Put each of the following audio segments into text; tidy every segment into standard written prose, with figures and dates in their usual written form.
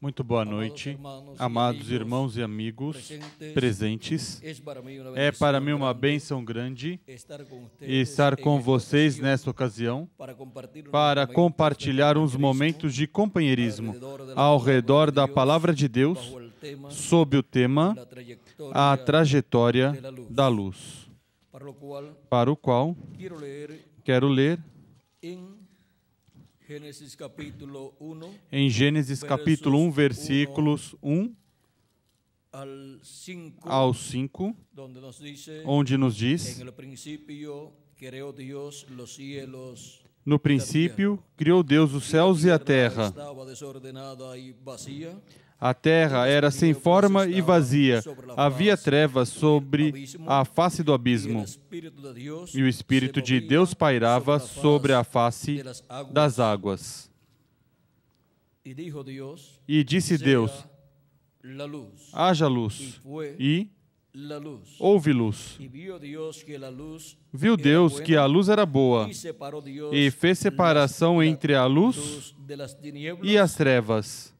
Muito boa noite, amados irmãos e amigos presentes. É para mim uma bênção grande estar com vocês nesta ocasião para compartilhar uns momentos de companheirismo ao redor da Palavra de Deus sob o tema A Trajetória da Luz, para o qual quero ler em Gênesis capítulo 1, versículos 1 ao 5, onde nos diz: no princípio criou Deus os céus e a terra. A terra era sem forma e vazia, havia trevas sobre a face do abismo, e o Espírito de Deus pairava sobre a face das águas. E disse Deus: haja luz, e houve luz. Viu Deus que a luz era boa, e fez separação entre a luz e as trevas.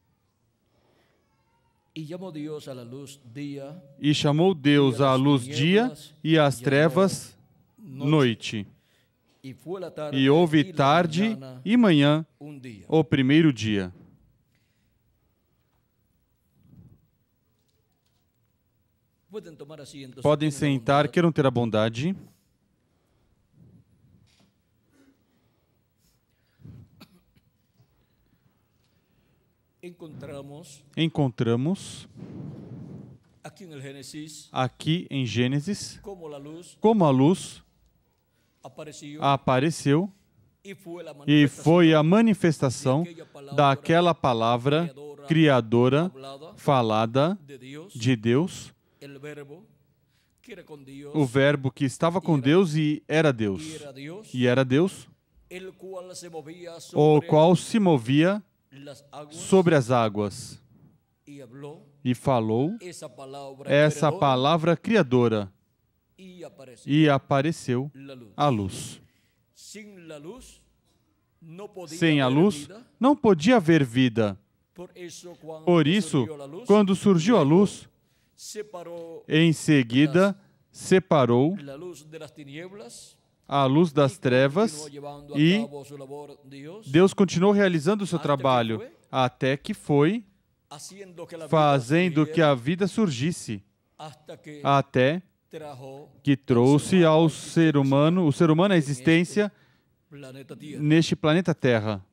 E chamou Deus a luz dia e as trevas noite. E houve tarde e manhã, o primeiro dia. Podem sentar, queiram ter a bondade. Encontramos aqui em Gênesis como a luz apareceu e foi a manifestação daquela palavra criadora falada de Deus, o verbo que estava com Deus e era Deus, o qual se movia sobre as águas, e falou essa palavra criadora, e apareceu a luz. Sem a luz, não podia haver vida. Por isso, quando surgiu a luz, em seguida, separou a luz das trevas, e Deus continuou realizando o seu trabalho, até que foi fazendo que a vida surgisse, até que trouxe ao ser humano, o ser humano à existência neste planeta Terra.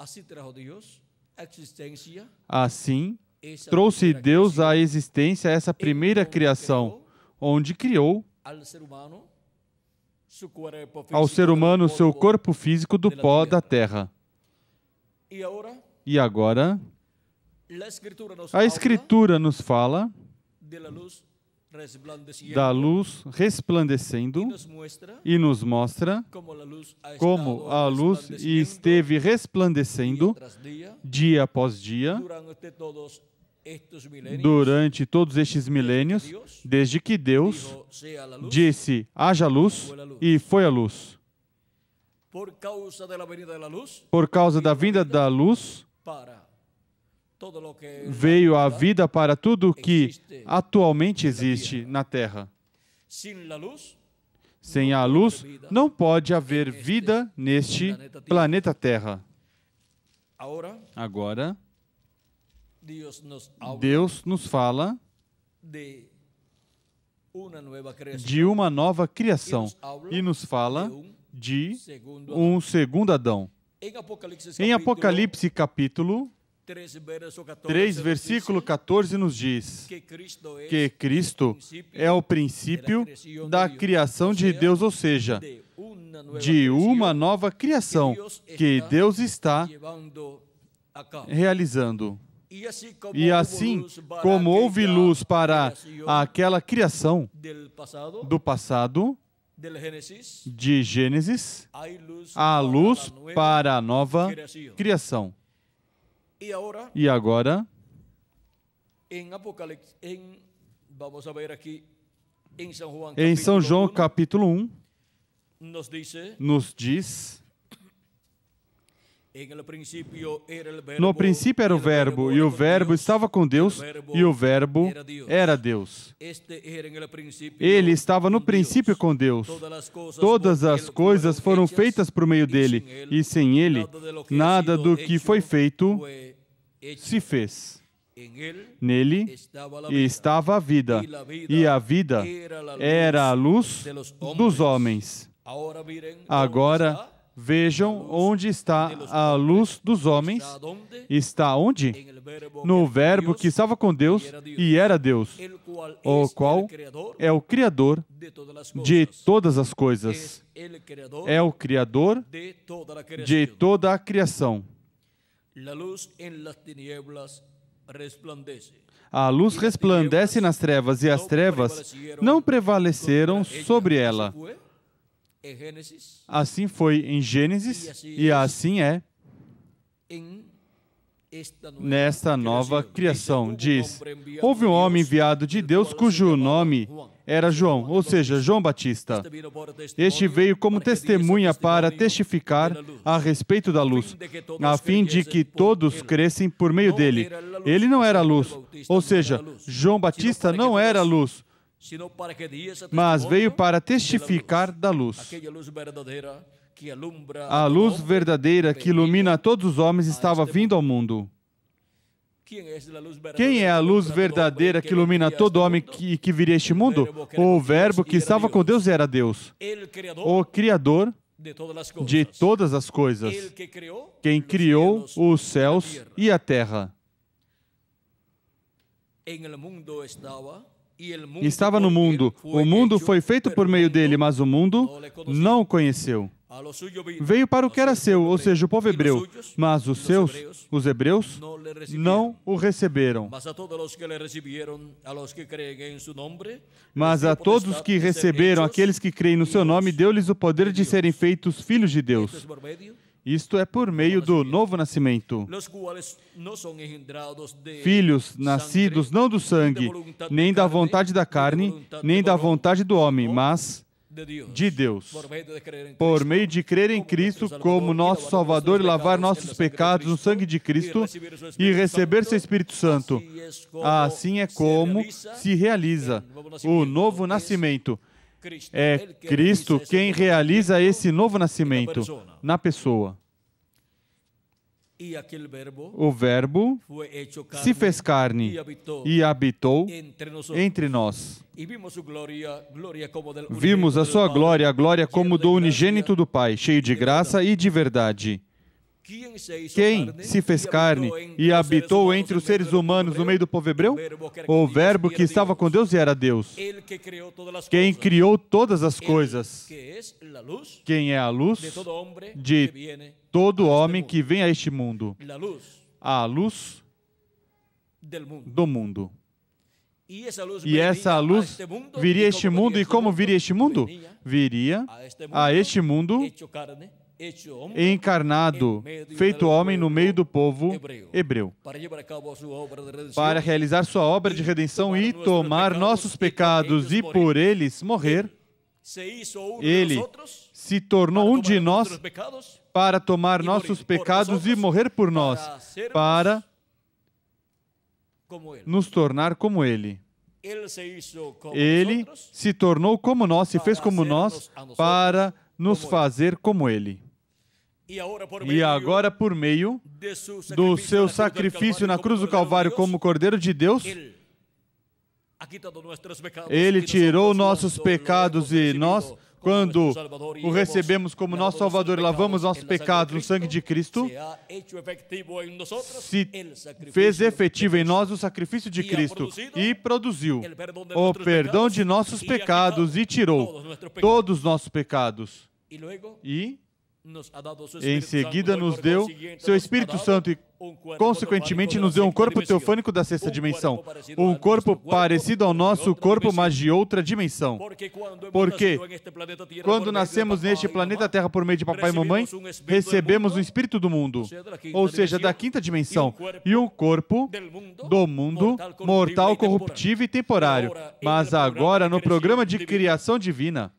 Assim, trouxe Deus à existência essa primeira criação, onde criou ao ser humano seu corpo físico do pó da terra. E agora, a Escritura nos fala da luz resplandecendo e nos mostra como a luz esteve resplandecendo dia após dia durante todos estes milênios, desde que Deus disse, haja luz, e foi a luz. Por causa da vinda da luz, veio a vida para tudo que atualmente existe na Terra. Sem a luz, não pode haver vida neste planeta Terra. Agora, Deus nos fala de uma nova criação e nos fala de um segundo Adão. Em Apocalipse capítulo 3, versículo 14 nos diz que Cristo é o princípio da criação de Deus, ou seja, de uma nova criação que Deus está realizando. E assim como houve luz para aquela criação do passado, de Gênesis, há luz para a nova criação. E agora, em São João capítulo 1, nos diz No princípio era o Verbo, e o Verbo estava com Deus, e o Verbo era Deus. Ele estava no princípio com Deus. Todas as coisas foram feitas por meio dele, e sem ele, nada do que foi feito se fez. Nele estava a vida, e a vida era a luz dos homens. Agora, vejam onde está a luz dos homens. Está onde? No Verbo que estava com Deus e era Deus, o qual é o Criador de todas as coisas. É o Criador de toda a criação. A luz resplandece nas trevas, e as trevas não prevaleceram sobre ela. Assim foi em Gênesis, e assim é nesta nova criação. Diz: houve um homem enviado de Deus cujo nome era João, ou seja, João Batista. Este veio como testemunha para testificar a respeito da luz, a fim de que todos crescem por meio dele. Ele não era a luz, ou seja, João Batista não era a luz, mas veio para testificar da luz. A luz verdadeira que ilumina todos os homens estava vindo ao mundo. Quem é a luz verdadeira que ilumina todo homem que viria a este mundo? O Verbo que estava com Deus era Deus, o Criador de todas as coisas, quem criou os céus e a terra. Estava no mundo, o mundo foi feito por meio dele, mas o mundo não o conheceu. Veio para o que era seu, ou seja, o povo hebreu, mas os seus, os hebreus, não o receberam. Mas a todos que receberam, aqueles que creem no seu nome, deu-lhes o poder de serem feitos filhos de Deus. Isto é por meio do novo nascimento. Filhos nascidos não do sangue, nem da vontade da carne, nem da vontade do homem, mas de Deus. Por meio de crer em Cristo como nosso Salvador e lavar nossos pecados no sangue de Cristo e receber seu Espírito Santo. Assim é como se realiza o novo nascimento. É Cristo quem realiza esse novo nascimento na pessoa. O Verbo se fez carne e habitou entre nós. Vimos a sua glória, a glória como do unigênito do Pai, cheio de graça e de verdade. Quem se fez carne e habitou entre os seres humanos no meio do povo hebreu? O Verbo que estava com Deus e era Deus. Quem criou todas as coisas. Quem é a luz de todo homem que vem a este mundo. A luz do mundo. E essa luz viria a este mundo. E como viria a este mundo? Viria a este mundo encarnado, feito homem no meio do povo hebreu, para realizar sua obra de redenção e tomar nossos pecados e por eles morrer. Ele se tornou um de nós para tomar nossos pecados e morrer por nós, para nos tornar como Ele. Ele se tornou como nós, se fez como nós, para nos fazer como Ele. E agora, por meio do seu sacrifício na cruz do Calvário como Cordeiro de Deus, Ele tirou nossos pecados e nós, quando o recebemos como nosso Salvador e lavamos nossos pecados no sangue de Cristo, se fez efetivo em nós o sacrifício de Cristo e produziu o perdão de nossos pecados e tirou todos os nossos pecados. E em seguida nos deu seu Espírito Santo e, consequentemente, nos deu um corpo teofânico da sexta dimensão. Um corpo parecido ao nosso corpo, mas de outra dimensão. Porque quando nascemos neste planeta Terra por meio de papai e mamãe, recebemos o Espírito do mundo, ou seja, da quinta dimensão, e um corpo do mundo mortal, corruptível e temporário. Mas agora, no programa de criação divina,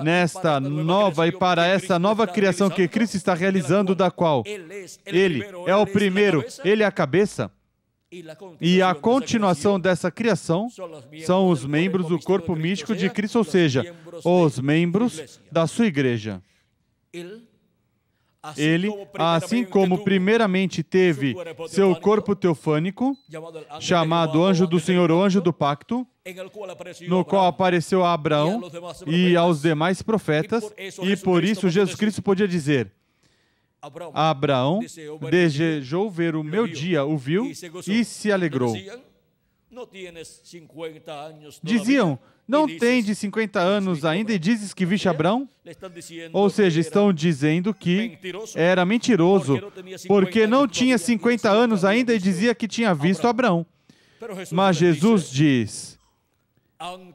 nesta nova e para essa nova criação que Cristo está realizando, da qual Ele é o primeiro, Ele é a cabeça, e a continuação dessa criação são os membros do corpo místico de Cristo, ou seja, os membros da sua igreja. Ele, assim como primeiramente teve seu corpo teofânico, chamado anjo do Senhor, o anjo do pacto, no qual apareceu a Abraão e aos demais profetas, e por isso Jesus Cristo podia dizer: Abraão desejou ver o meu dia, o viu e se alegrou. Diziam: não tem de 50 anos ainda e dizes que viste Abraão? Ou seja, estão dizendo que era mentiroso, porque não tinha 50 anos ainda e dizia que tinha visto Abraão. Mas Jesus diz: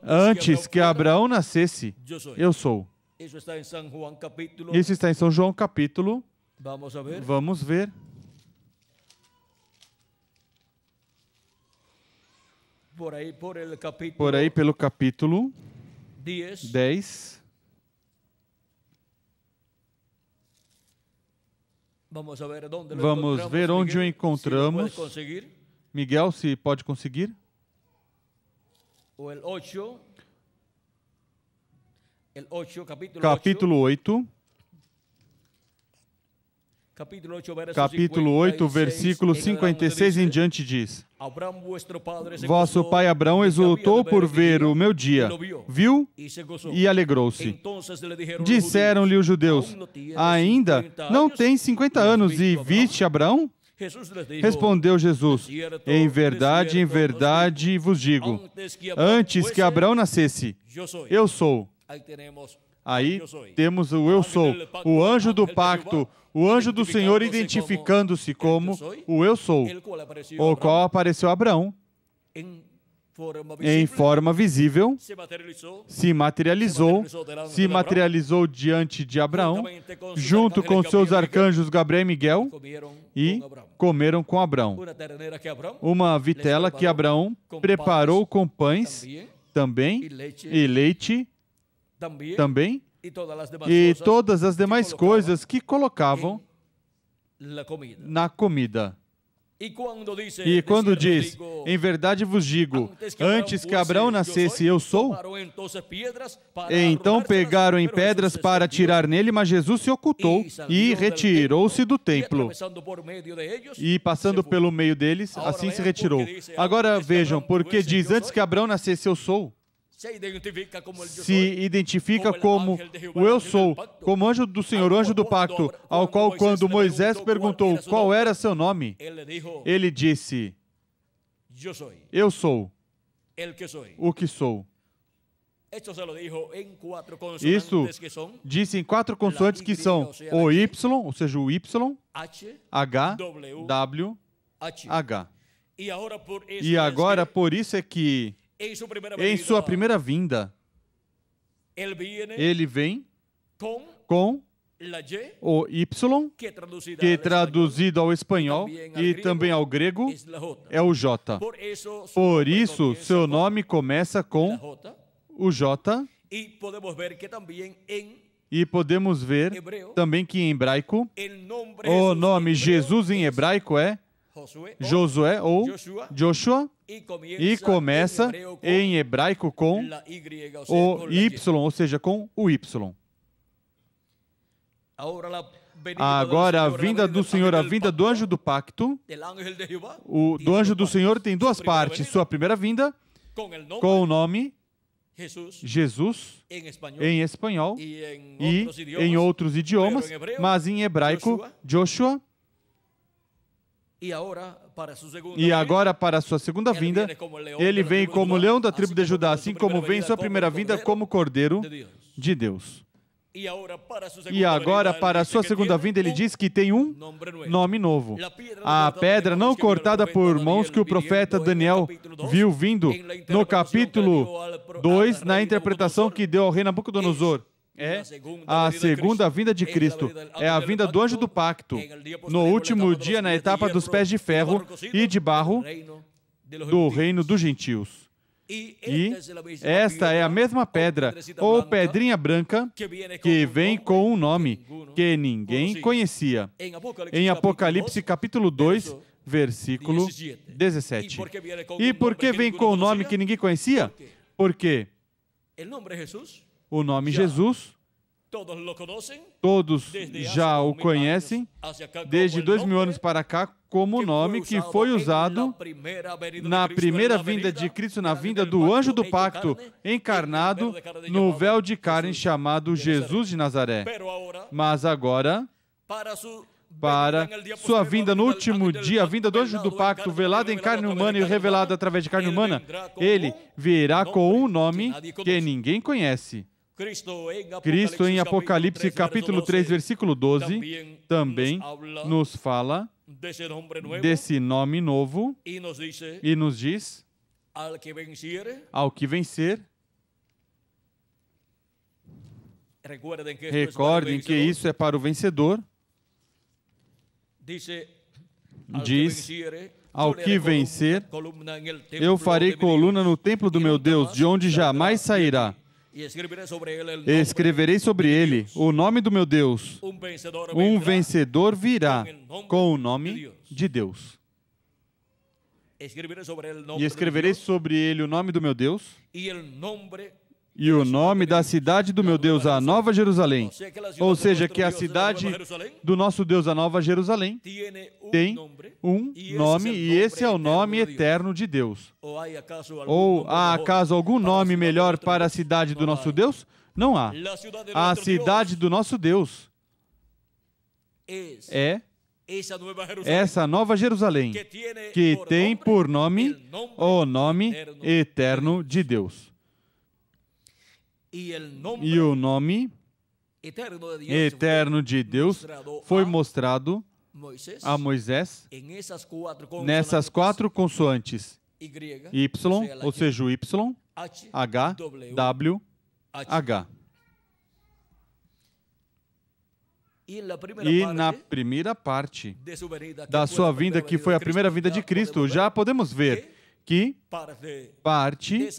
antes que Abraão nascesse, eu sou. Isso está em São João capítulo. Vamos ver. Por aí pelo capítulo 10. Vamos ver onde o encontramos. Miguel, se pode conseguir. Capítulo 8. Capítulo 8, versículo 56 em diante diz: vosso pai Abraão exultou por ver o meu dia, viu e alegrou-se. Disseram-lhe os judeus: ainda não tens 50 anos e viste Abraão? Respondeu Jesus: em verdade vos digo, antes que Abraão nascesse, eu sou. Aí temos o eu sou, o anjo do pacto, o anjo do Senhor identificando-se como o eu sou, o qual apareceu a Abraão em forma visível, se materializou diante de Abraão, junto com seus arcanjos Gabriel e Miguel, e comeram com Abraão. Uma vitela que Abraão preparou com pães também, e leite também, e todas as demais coisas que colocavam na comida. E quando diz, em verdade vos digo, antes que Abraão nascesse, eu sou, então pegaram em pedras para atirar nele, mas Jesus se ocultou e retirou-se do templo. E passando pelo meio deles, assim se retirou. Agora vejam, porque diz, antes que Abraão nascesse, eu sou. Se identifica como o eu sou, como anjo do Senhor, o anjo do pacto, ao qual quando Moisés perguntou qual era seu nome, ele disse, eu sou o que sou. Isso disse em 4 consoantes que são o Y, ou seja, o Y, H, W, H. E agora, por isso é que em sua primeira vinda, ele vem com o Y, que traduzido ao espanhol e também ao grego é o J. Por isso, seu nome começa com o J. E podemos ver também que em hebraico, o nome Jesus em hebraico é Josué ou Joshua, e começa em hebraico com o Y, ou seja, com o Y. Agora, a vinda do Senhor, a vinda do anjo do pacto, do anjo do Senhor tem 2 partes. Sua primeira vinda, com o nome Jesus, em espanhol, e em outros idiomas, mas em hebraico, Joshua. E agora, para a sua segunda vinda, ele vem como leão da tribo de Judá, assim como vem em sua primeira vinda como cordeiro de Deus. E agora, para a sua segunda vinda, ele diz que tem um nome novo. A pedra não cortada por mãos que o profeta Daniel viu vindo no capítulo 2, na interpretação que deu ao rei Nabucodonosor. É a segunda vinda de Cristo. É a vinda do anjo do pacto. No último dia, na etapa dos pés de ferro e de barro do reino dos gentios. E esta é a mesma pedra, ou pedrinha branca, que vem com um nome que ninguém conhecia. Em Apocalipse capítulo 2, versículo 17. E por que vem com o nome que ninguém conhecia? Porque o nome Jesus, todos já o conhecem desde 2000 anos para cá como nome que foi usado na primeira vinda de Cristo, na vinda do anjo do pacto encarnado no véu de carne chamado Jesus de Nazaré. Mas agora, para sua vinda no último dia, a vinda do anjo do pacto, velado em carne humana e revelado através de carne humana, ele virá com um nome que ninguém conhece. Cristo, em Apocalipse capítulo 3, versículo 12, também nos fala desse nome novo e nos diz: ao que vencer. Recordem que isso é para o vencedor. Diz: ao que vencer, eu farei coluna no templo do meu Deus, de onde jamais sairá. Escreverei sobre ele o nome do meu Deus. Um vencedor virá com o nome de Deus. E escreverei sobre ele o nome do meu Deus e o nome da cidade do meu Deus, a Nova Jerusalém. Ou seja, que a cidade do nosso Deus, a Nova Jerusalém, tem um nome, e esse é o nome eterno de Deus. Ou há acaso algum nome melhor para a cidade do nosso Deus? Não há. A cidade do nosso Deus é essa Nova Jerusalém, que tem por nome o nome eterno de Deus. E o nome eterno de Deus foi mostrado a Moisés nessas 4 consoantes: Y, ou seja, o Y, H, W, H. E na primeira parte da sua vinda, que foi a primeira vinda de Cristo, já podemos ver que parte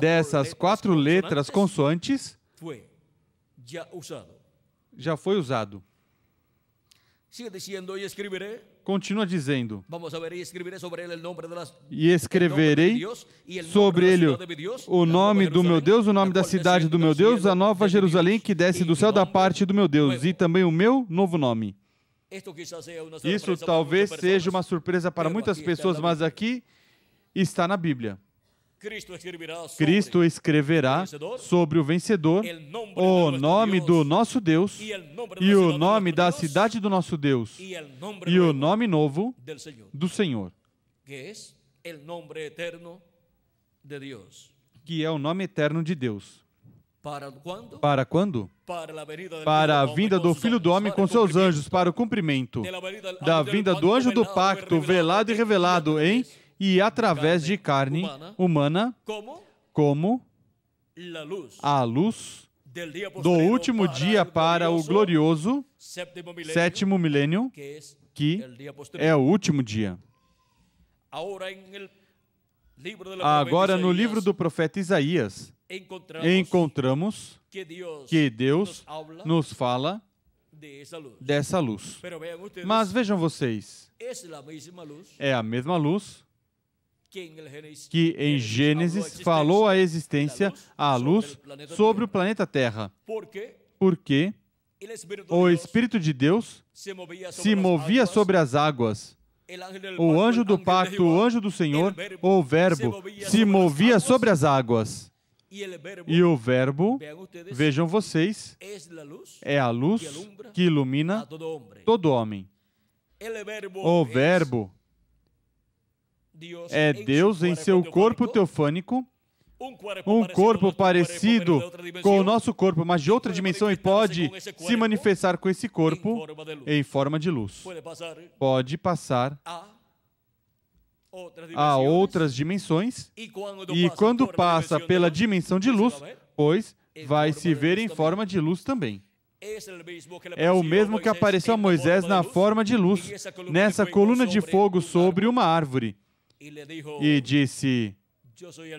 dessas 4 letras consoantes já foi usado. Continua dizendo: e escreverei sobre ele o nome do meu Deus, o nome da cidade do meu Deus, a Nova Jerusalém que desce do céu da parte do meu Deus, e também o meu novo nome. Isso talvez seja uma surpresa para muitas pessoas, mas aqui está na Bíblia. Cristo escreverá sobre o vencedor o nome do nosso Deus e o nome da cidade do nosso Deus e o nome novo do Senhor, que é o nome eterno de Deus. Para quando? Para a vinda do Filho do Homem com seus anjos, para o cumprimento da vinda do anjo do pacto, velado e revelado em e através de carne humana, como a luz do último dia para o glorioso 7º milênio, que é o último dia. Agora, no livro do profeta Isaías, encontramos que Deus nos fala dessa luz. Mas vejam vocês, é a mesma luz que em Gênesis falou a existência, a luz, sobre o planeta Terra. Porque o Espírito de Deus se movia sobre as águas. O anjo do pacto, o anjo do Senhor, o Verbo, se movia sobre as águas. E o Verbo, vejam vocês, é a luz que ilumina todo homem. O Verbo é Deus em seu corpo teofânico, um corpo parecido com o nosso corpo, mas de outra dimensão, e pode se manifestar com esse corpo em forma de luz. Pode passar a outras dimensões, e quando passa pela dimensão de luz, pois vai se ver em forma de luz também. É o mesmo que apareceu a Moisés na forma de luz, nessa coluna de fogo sobre uma árvore. E disse: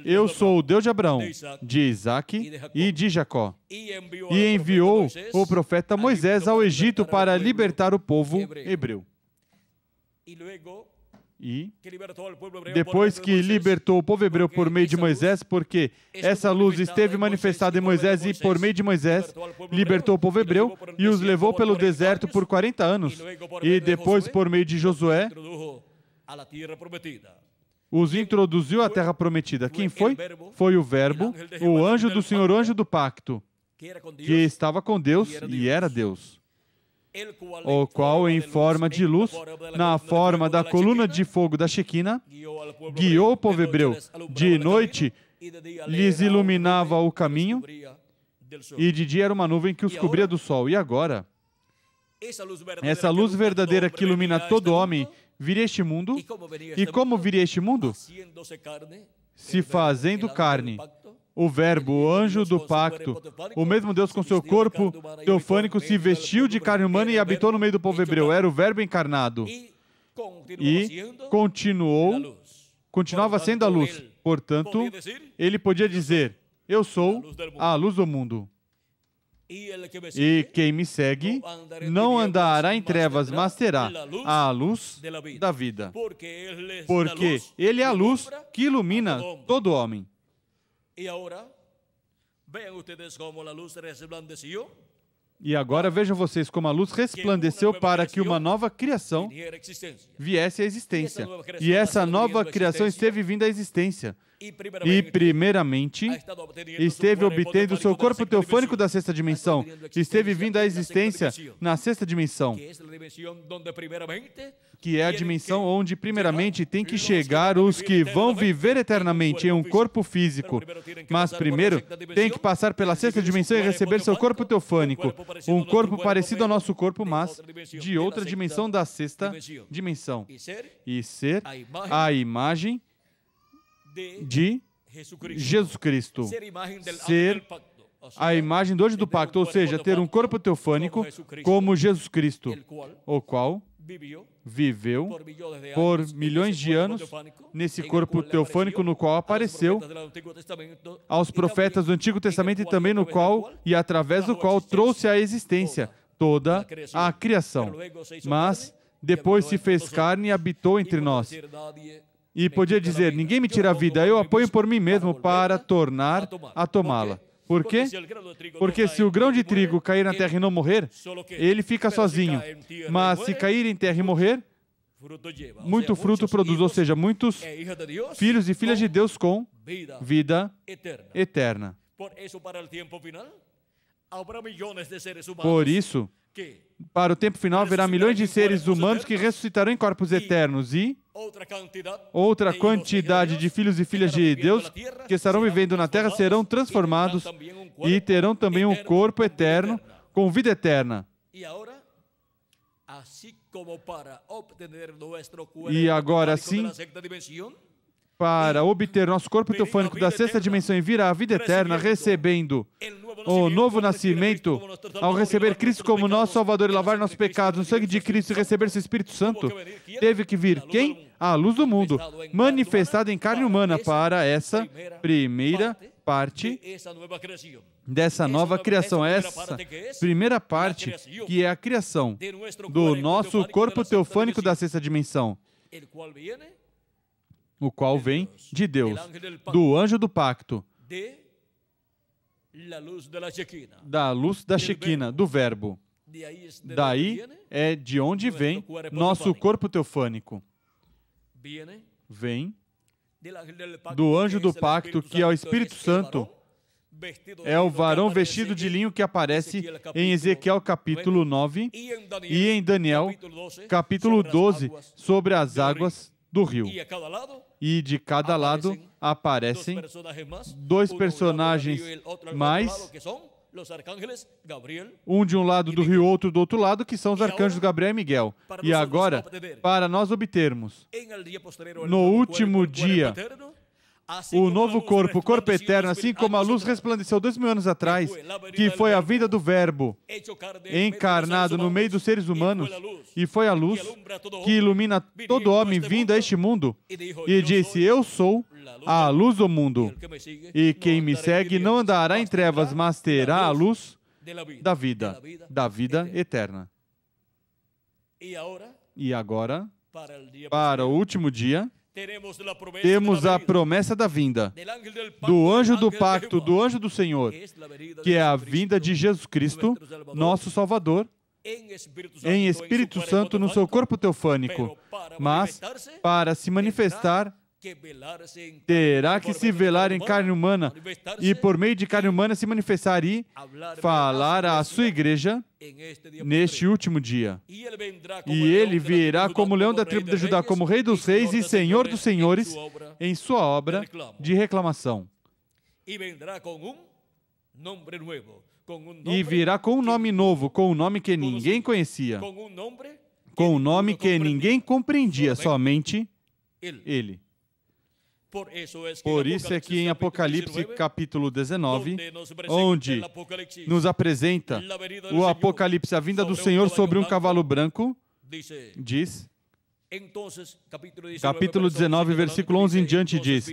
eu sou o Deus de Abraão, de Isaque e de Jacó. E enviou o profeta Moisés ao Egito para libertar o povo hebreu. E depois que libertou o povo hebreu por meio de Moisés, porque essa luz esteve manifestada em Moisés e por meio de Moisés libertou o povo hebreu e os levou pelo deserto por 40 anos. E depois, por meio de Josué, os introduziu à terra prometida. Quem foi? Foi o Verbo, o anjo do Senhor, o anjo do pacto, que estava com Deus e era Deus, o qual, em forma de luz, na forma da coluna de fogo da Shequina, guiou o povo hebreu. De noite lhes iluminava o caminho, e de dia era uma nuvem que os cobria do sol. E agora, essa luz verdadeira que ilumina todo homem viria a este mundo. E como viria a este mundo? Se fazendo carne. O Verbo, o anjo do pacto, o mesmo Deus com seu corpo teofânico, se vestiu de carne humana e habitou no meio do povo hebreu. Era o Verbo encarnado. E continuava sendo a luz. Portanto, ele podia dizer, eu sou a luz do mundo. E quem me segue não andará em trevas, mas terá a luz da vida. Porque ele é a luz que ilumina todo homem. E agora vejam vocês como a luz resplandeceu para que uma nova criação viesse à existência. E essa nova criação esteve vindo à existência. E, primeiramente, esteve obtendo o seu corpo teofânico da sexta dimensão. Esteve vindo à existência na sexta dimensão, que é a dimensão onde, primeiramente, tem que chegar os que vão viver eternamente em um corpo físico. Mas, primeiro, tem que passar pela sexta dimensão e receber seu corpo teofânico. Um corpo parecido ao nosso corpo, mas de outra dimensão da sexta dimensão. E ser a imagem de Jesus Cristo. Ser a imagem do anjo do pacto, ou seja, ter um corpo teofânico como Jesus Cristo, o qual viveu por milhões de anos nesse corpo teofânico no qual apareceu aos profetas do Antigo Testamento e também no qual e através do qual trouxe à existência toda a criação. Mas depois se fez carne e habitou entre nós. E podia dizer, ninguém me tira a vida, eu a ponho por mim mesmo para tornar a tomá-la. Por quê? Porque se o grão de trigo cair na terra e não morrer, ele fica sozinho. Mas se cair em terra e morrer, muito fruto produz, ou seja, muitos filhos e filhas de Deus com vida eterna. Por isso, para o tempo final, haverá milhões de seres humanos que ressuscitarão em corpos eternos e outra quantidade de filhos e filhas de Deus que estarão vivendo na terra serão transformados e terão também um corpo eterno com vida eterna. E agora sim, para obter nosso corpo teofânico da sexta dimensão e vir à vida eterna, recebendo o novo nascimento, ao receber Cristo como nosso Salvador e lavar nossos pecados no sangue de Cristo e receber seu Espírito Santo, teve que vir quem? A luz do mundo, manifestada em carne humana para essa primeira parte dessa nova criação. Essa primeira parte que é a criação do nosso corpo teofânico da sexta dimensão, o qual vem de Deus, do anjo do pacto, da luz da Shequina, do Verbo. Daí é de onde vem nosso corpo teofânico. Vem do anjo do pacto, que é o Espírito Santo, é o varão vestido de linho que aparece em Ezequiel capítulo 9 e em Daniel capítulo 12 sobre as águas do rio. E de cada lado aparecem dois personagens mais, um de um lado do rio, outro do outro lado, que são os arcanjos Gabriel e Miguel. E agora, para nós obtermos, no último dia, o novo corpo, o corpo eterno, assim como a luz resplandeceu 2000 anos atrás, que foi a vinda do Verbo encarnado no meio dos seres humanos, e foi a luz que ilumina todo homem vindo a este mundo, e disse: eu sou a luz do mundo, e quem me segue não andará em trevas, mas terá a luz da vida eterna. E agora, para o último dia, temos a promessa da vinda do anjo do pacto, do anjo do Senhor, que é a vinda de Jesus Cristo, nosso Salvador, em Espírito Santo no seu corpo teofânico. Mas, para se manifestar, terá que se velar em carne humana e, por meio de carne humana, se manifestar e falar à sua igreja neste último dia. E ele virá como leão da tribo de Judá, como rei dos reis e senhor dos senhores, em sua obra de reclamação. E virá com um nome novo, com um nome que ninguém conhecia, com um nome que ninguém compreendia, somente ele. Por isso é que em Apocalipse capítulo 19, onde nos apresenta o Apocalipse, a vinda do Senhor sobre um cavalo branco, diz, capítulo 19, versículo 11 em diante, diz: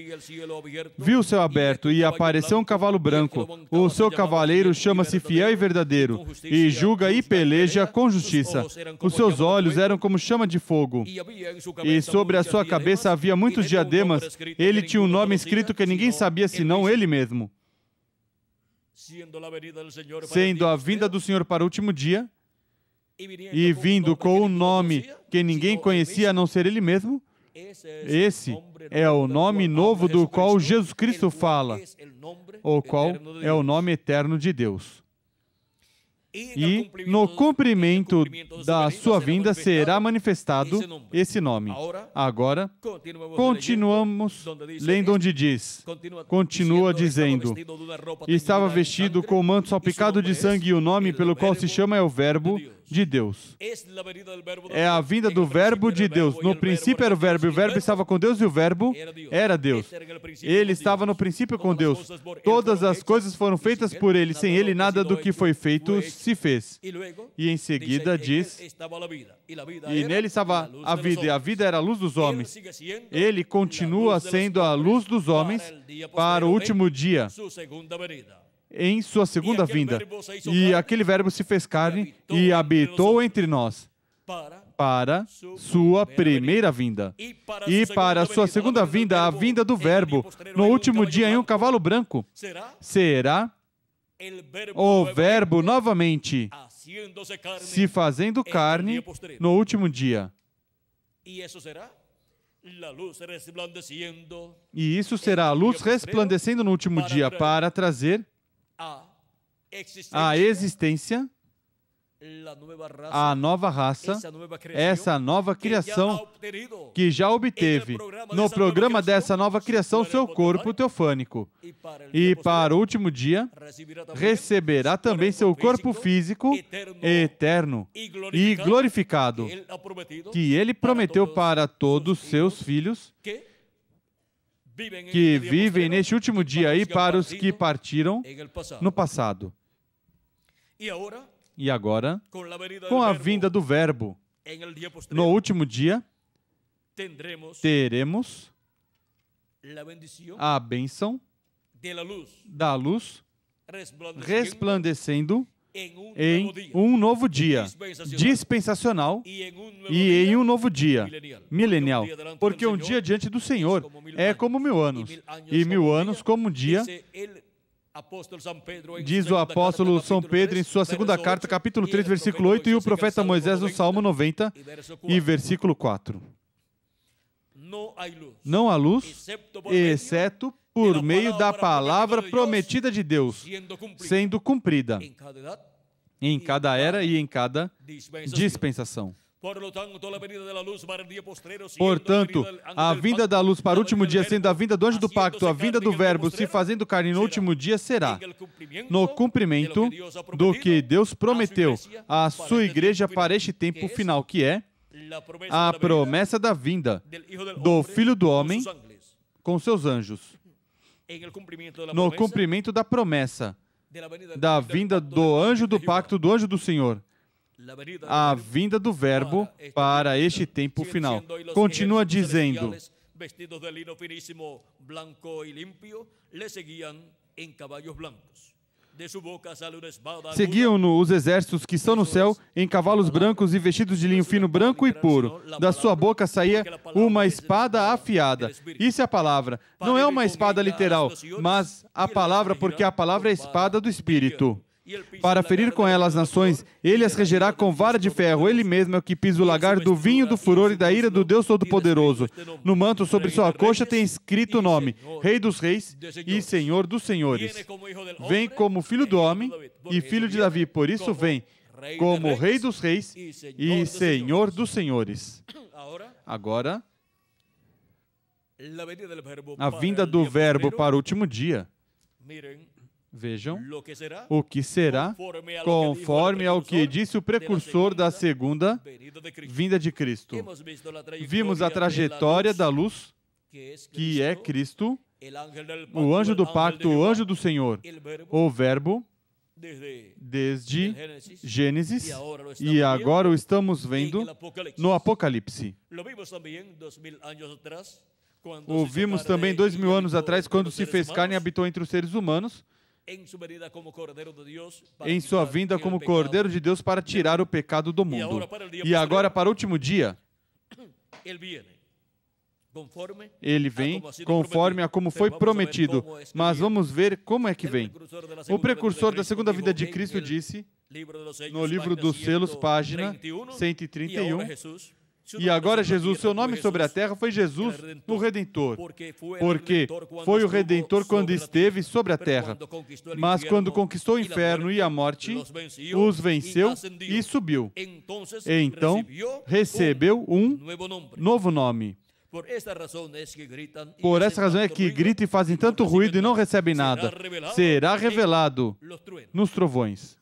vi o céu aberto e apareceu um cavalo branco. O seu cavaleiro chama-se Fiel e Verdadeiro e julga e peleja com justiça. Os seus olhos eram como chama de fogo e sobre a sua cabeça havia muitos diademas. Ele tinha um nome escrito que ninguém sabia senão ele mesmo. Sendo a vinda do Senhor para o último dia, e vindo com um nome que ninguém conhecia a não ser ele mesmo, esse é o nome novo do qual Jesus Cristo fala, o qual é o nome eterno de Deus. E no cumprimento da sua vinda será manifestado esse nome. Agora, continuamos lendo onde diz, continua dizendo: estava vestido com o manto salpicado de sangue e o nome pelo qual se chama é o Verbo de Deus. É a vinda do Verbo de Deus. No princípio era o Verbo, e o Verbo estava com Deus, e o Verbo era Deus. Ele estava no princípio com Deus. Todas as coisas foram feitas por ele. Sem ele, nada do que foi feito se fez. E em seguida diz: e nele estava a vida, e a vida era a luz dos homens. Ele continua sendo a luz dos homens para o último dia, em sua segunda vinda. E aquele Verbo se fez carne e habitou entre nós para sua primeira vinda. E para a sua segunda vinda, a vinda do Verbo, no último dia em um cavalo branco, será o Verbo novamente se fazendo carne no último dia. E isso será a luz resplandecendo no último dia para trazer a existência, a nova raça, essa nova criação que já obteve no programa dessa nova criação seu corpo teofânico. E para o último dia receberá também seu corpo físico eterno e glorificado, que ele prometeu para todos seus filhos que vivem neste último dia e para os que partiram no passado. E agora, com a vinda do Verbo, no último dia, teremos a bênção da luz resplandecendo em um novo dia dispensacional e em um novo dia milenial, porque um dia diante do Senhor é como 1000 anos, e 1000 anos como um dia, diz o apóstolo São Pedro em sua segunda carta, capítulo 3, versículo 8, e o profeta Moisés no Salmo 90 e versículo 4. Não há luz, exceto por meio da palavra prometida de Deus, sendo cumprida em cada era e em cada dispensação. Portanto, a vinda da luz para o último dia, sendo a vinda do anjo do pacto, a vinda do Verbo se fazendo carne no último dia, será no cumprimento do que Deus prometeu à sua igreja para este tempo final, que é a promessa da vinda do Filho do Homem com seus anjos, no cumprimento da promessa da vinda do anjo do pacto, do anjo do Senhor, a vinda do Verbo para este tempo final. Continua dizendo: vestidos de lino finísimo, blanco y limpio, le seguían en caballos blancos. De su boca sale una espada. Seguiam-no os exércitos que estão no céu em cavalos brancos e vestidos de linho fino, branco e puro. Da sua boca saía uma espada afiada. Isso é a palavra. Não é uma espada literal, mas a palavra, porque a palavra é a espada do Espírito. Para ferir com ela as nações, ele as regerá com vara de ferro. Ele mesmo é o que pisa o lagar do vinho do furor e da ira do Deus Todo-Poderoso. No manto sobre sua coxa tem escrito o nome: Rei dos Reis e Senhor dos Senhores. Vem como filho do homem e filho de Davi. Por isso vem como Rei dos Reis e Senhor dos Senhores. Agora, a vinda do Verbo para o último dia. Vejam o que será, conforme ao que disse o precursor da segunda vinda de Cristo. Vimos a trajetória da luz, que é Cristo, o anjo do pacto, o anjo do Senhor, o Verbo, desde Gênesis, e agora o estamos vendo no Apocalipse. O vimos também 2000 anos atrás, quando se fez carne e habitou entre os seres humanos, em sua vinda como Cordeiro de Deus para tirar o pecado do mundo. E agora, para o último dia, ele vem conforme a como foi prometido. Mas vamos ver como é que vem. O precursor da segunda vinda de Cristo disse, no livro dos selos, página 131, e agora Jesus, seu nome sobre a terra foi Jesus, o Redentor, porque foi o Redentor quando esteve sobre a terra. Mas quando conquistou o inferno e a morte, os venceu e subiu. Então, recebeu um novo nome. Por essa razão é que gritam e fazem tanto ruído e não recebem nada. Será revelado nos trovões.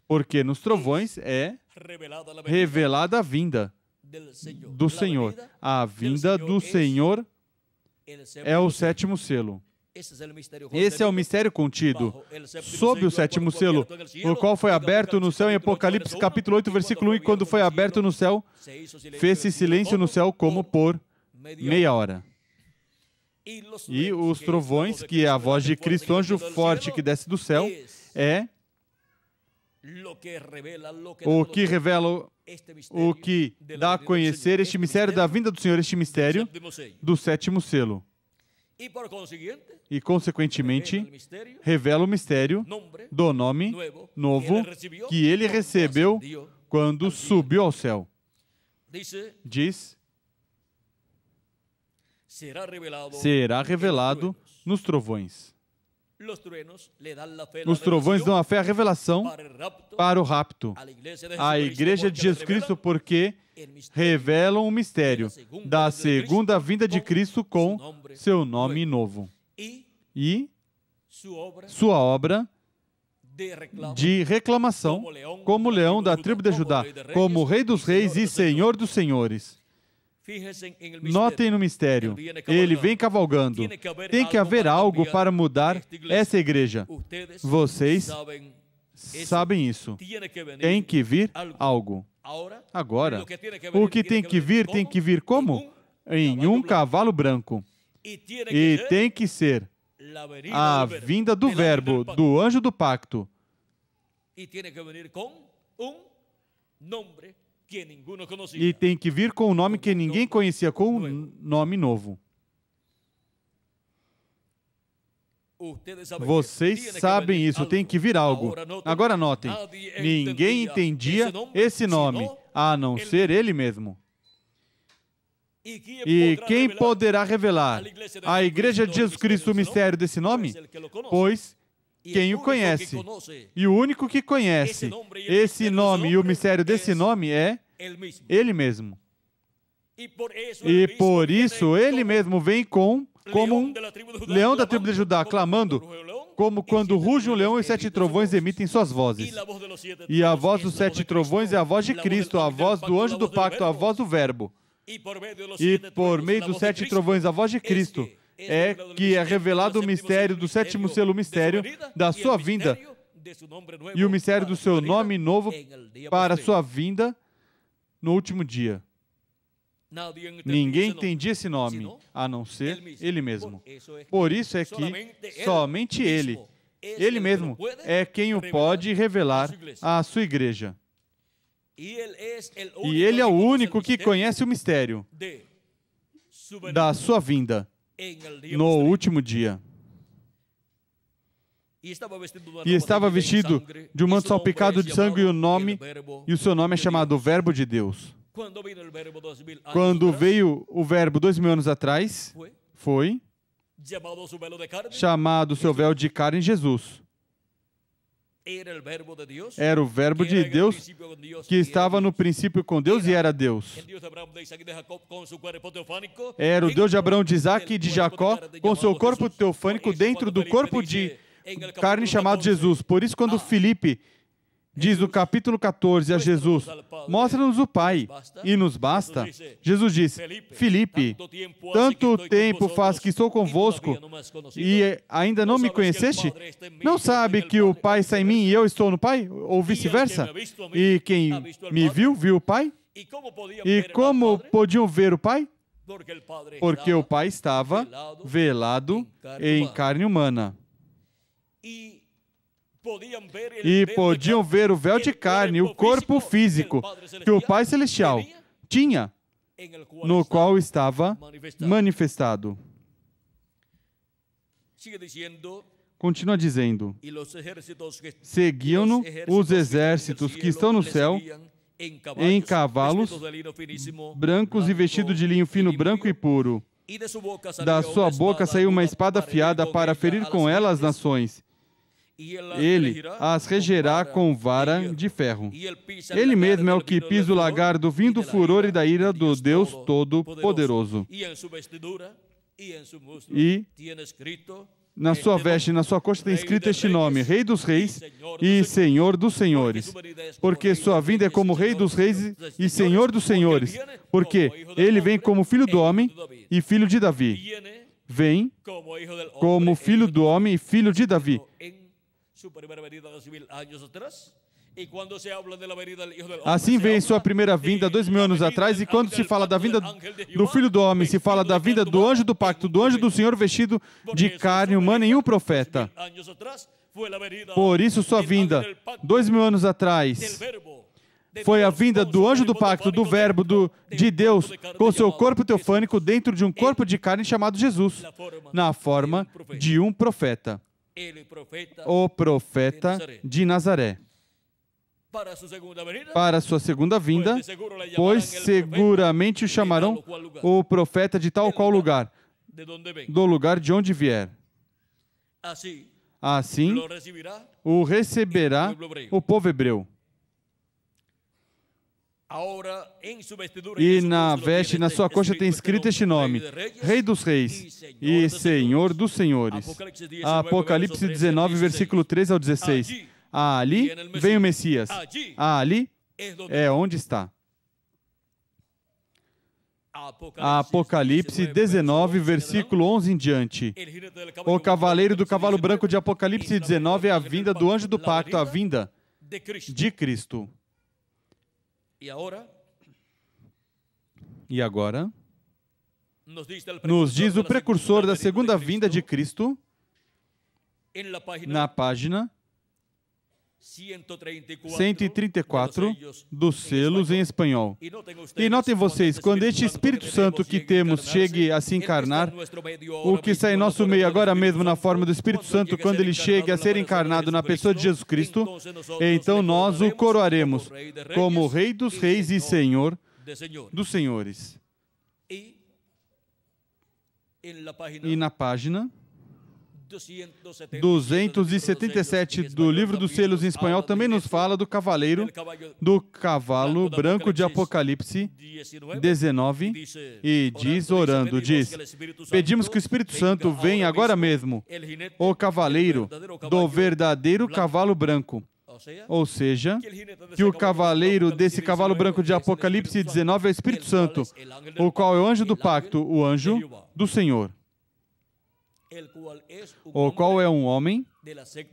Porque nos trovões é revelada a vinda do Senhor. A vinda do Senhor é o sétimo selo. Esse é o mistério contido sob o sétimo selo, o qual foi aberto no céu em Apocalipse capítulo 8, versículo 1. E quando foi aberto no céu, fez-se silêncio no céu como por meia hora. E os trovões, que é a voz de Cristo, anjo forte que desce do céu, é o que revela, o que dá a conhecer este mistério da vinda do Senhor, este mistério do sétimo selo. E, consequentemente, revela o mistério do nome novo que ele recebeu quando subiu ao céu. Diz: será revelado nos trovões. Os trovões dão a fé à revelação para o rapto, à Igreja de Jesus Cristo, porque revelam o mistério da segunda vinda de Cristo com seu nome novo. E sua obra de reclamação como leão da tribo de Judá, como Rei dos Reis e Senhor dos Senhores. Notem no mistério, ele vem cavalgando. Tem que haver algo para mudar essa igreja. Vocês sabem isso. Tem que vir algo. Agora, o que tem que vir como? Em um cavalo branco. E tem que ser a vinda do Verbo, do anjo do pacto. E tem que vir com um nome que ninguém conhecia, com um nome novo. Vocês sabem isso, tem que vir algo. Agora notem, ninguém entendia esse nome, a não ser ele mesmo. E quem poderá revelar à Igreja de Jesus Cristo o mistério desse nome? Pois quem o conhece. E o único que conhece esse nome e o mistério desse nome é ele mesmo. E por isso ele mesmo vem como um leão da tribo de Judá, clamando, como quando ruge um leão e 7 trovões emitem suas vozes. E a voz dos 7 trovões é a voz de Cristo, a voz do anjo do pacto, a voz do Verbo. E por meio dos 7 trovões, a voz de Cristo, é que é revelado o mistério do 7º selo, o mistério da sua vinda e o mistério do seu nome novo para a sua vinda no último dia. Ninguém entendia esse nome, a não ser Ele mesmo. Por isso é que somente Ele mesmo, é quem o pode revelar à sua igreja. E Ele é o único que conhece o mistério da sua vinda no último dia. E estava vestido de um manto salpicado de sangue e o seu nome é chamado Verbo de Deus. Quando veio o Verbo 2000 anos atrás, foi chamado o seu véu de carne em Jesus. Era o Verbo de Deus que estava no princípio com Deus e era Deus. Era o Deus de Abraão, de Isaac e de Jacó, com seu corpo teofânico dentro do corpo de carne chamado Jesus. Por isso, quando Filipe diz no capítulo 14 a Jesus, mostra-nos o Pai e nos basta, Jesus diz, Filipe, tanto tempo faz que estou convosco e ainda não me conheceste? Não sabe que o Pai está em mim e eu estou no Pai? Ou vice-versa? E quem me viu, viu o Pai? E como podiam ver o Pai? Porque o Pai estava velado em carne humana. E podiam ver o véu de carne, o corpo físico que o Pai Celestial tinha, no qual estava manifestado. Continua dizendo, seguiam-no os exércitos que estão no céu em cavalos brancos e vestidos de linho fino, branco e puro. Da sua boca saiu uma espada afiada para ferir com ela as nações. Ele as regerá com vara de ferro. Ele mesmo é o que pisa o lagar do vinho do furor e da ira do Deus Todo-Poderoso. E na sua veste e na sua coxa tem escrito este nome, Rei dos Reis e Senhor dos Senhores. Porque sua vinda é como Rei dos Reis e Senhor dos Senhores. Porque ele vem como Filho do Homem e Filho de Davi. Vem como Filho do Homem e Filho de Davi. Assim veio sua primeira vinda 2000 anos atrás, e quando se fala da vinda do Filho do Homem, se fala da vinda do anjo do pacto, do anjo do Senhor vestido de carne humana em um profeta. Por isso sua vinda 2000 anos atrás foi a vinda do anjo do pacto, do Verbo de Deus, com seu corpo teofânico dentro de um corpo de carne chamado Jesus, na forma de um profeta. O profeta de Nazaré. Para sua segunda vinda, pois seguramente o chamarão o profeta de tal qual lugar, do lugar de onde vier. Assim o receberá o povo hebreu. E na veste, na sua coxa, tem escrito este nome, Rei dos Reis e Senhor dos Senhores. Apocalipse 19, versículo 13 ao 16. Ali vem o Messias. Ali é onde está. Apocalipse 19, versículo 11 em diante. O cavaleiro do cavalo branco de Apocalipse 19 é a vinda do anjo do pacto, a vinda de Cristo. E agora, nos diz o precursor da segunda vinda de Cristo, na página 134 dos selos em espanhol. E notem vocês, quando este Espírito Santo que temos chegue a se encarnar, o que está em nosso meio agora mesmo na forma do Espírito Santo, quando ele chegue a ser encarnado na pessoa de Jesus Cristo, então nós o coroaremos como Rei dos Reis e Senhor dos Senhores. E na página 277 do livro dos selos em espanhol também nos fala do cavaleiro do cavalo branco de Apocalipse 19 e diz, orando, diz, pedimos que o Espírito Santo venha agora mesmo, o cavaleiro do verdadeiro cavalo branco, Ou seja, que o cavaleiro desse cavalo branco de Apocalipse 19 é o Espírito Santo, o qual é o anjo do pacto, o anjo do Senhor, o qual é um homem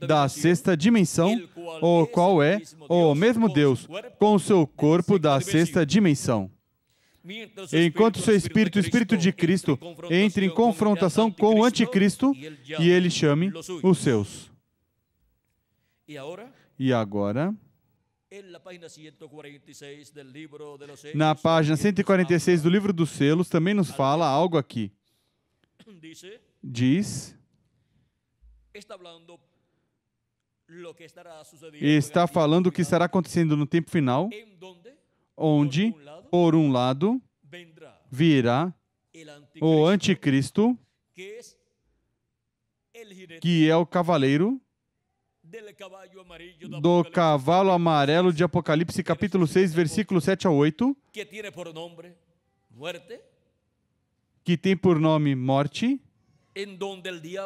da sexta dimensão, o qual é o mesmo Deus, com o seu corpo da sexta dimensão. Enquanto seu espírito, o Espírito de Cristo, entre em confrontação com o anticristo e ele chame os seus. E agora, na página 146 do livro dos selos, também nos fala algo aqui. Diz, está falando o que estará acontecendo no tempo final, onde, por um lado, virá o anticristo, que é o cavaleiro do cavalo amarelo de Apocalipse, capítulo 6, versículo 7 a 8, que tem por nome morte,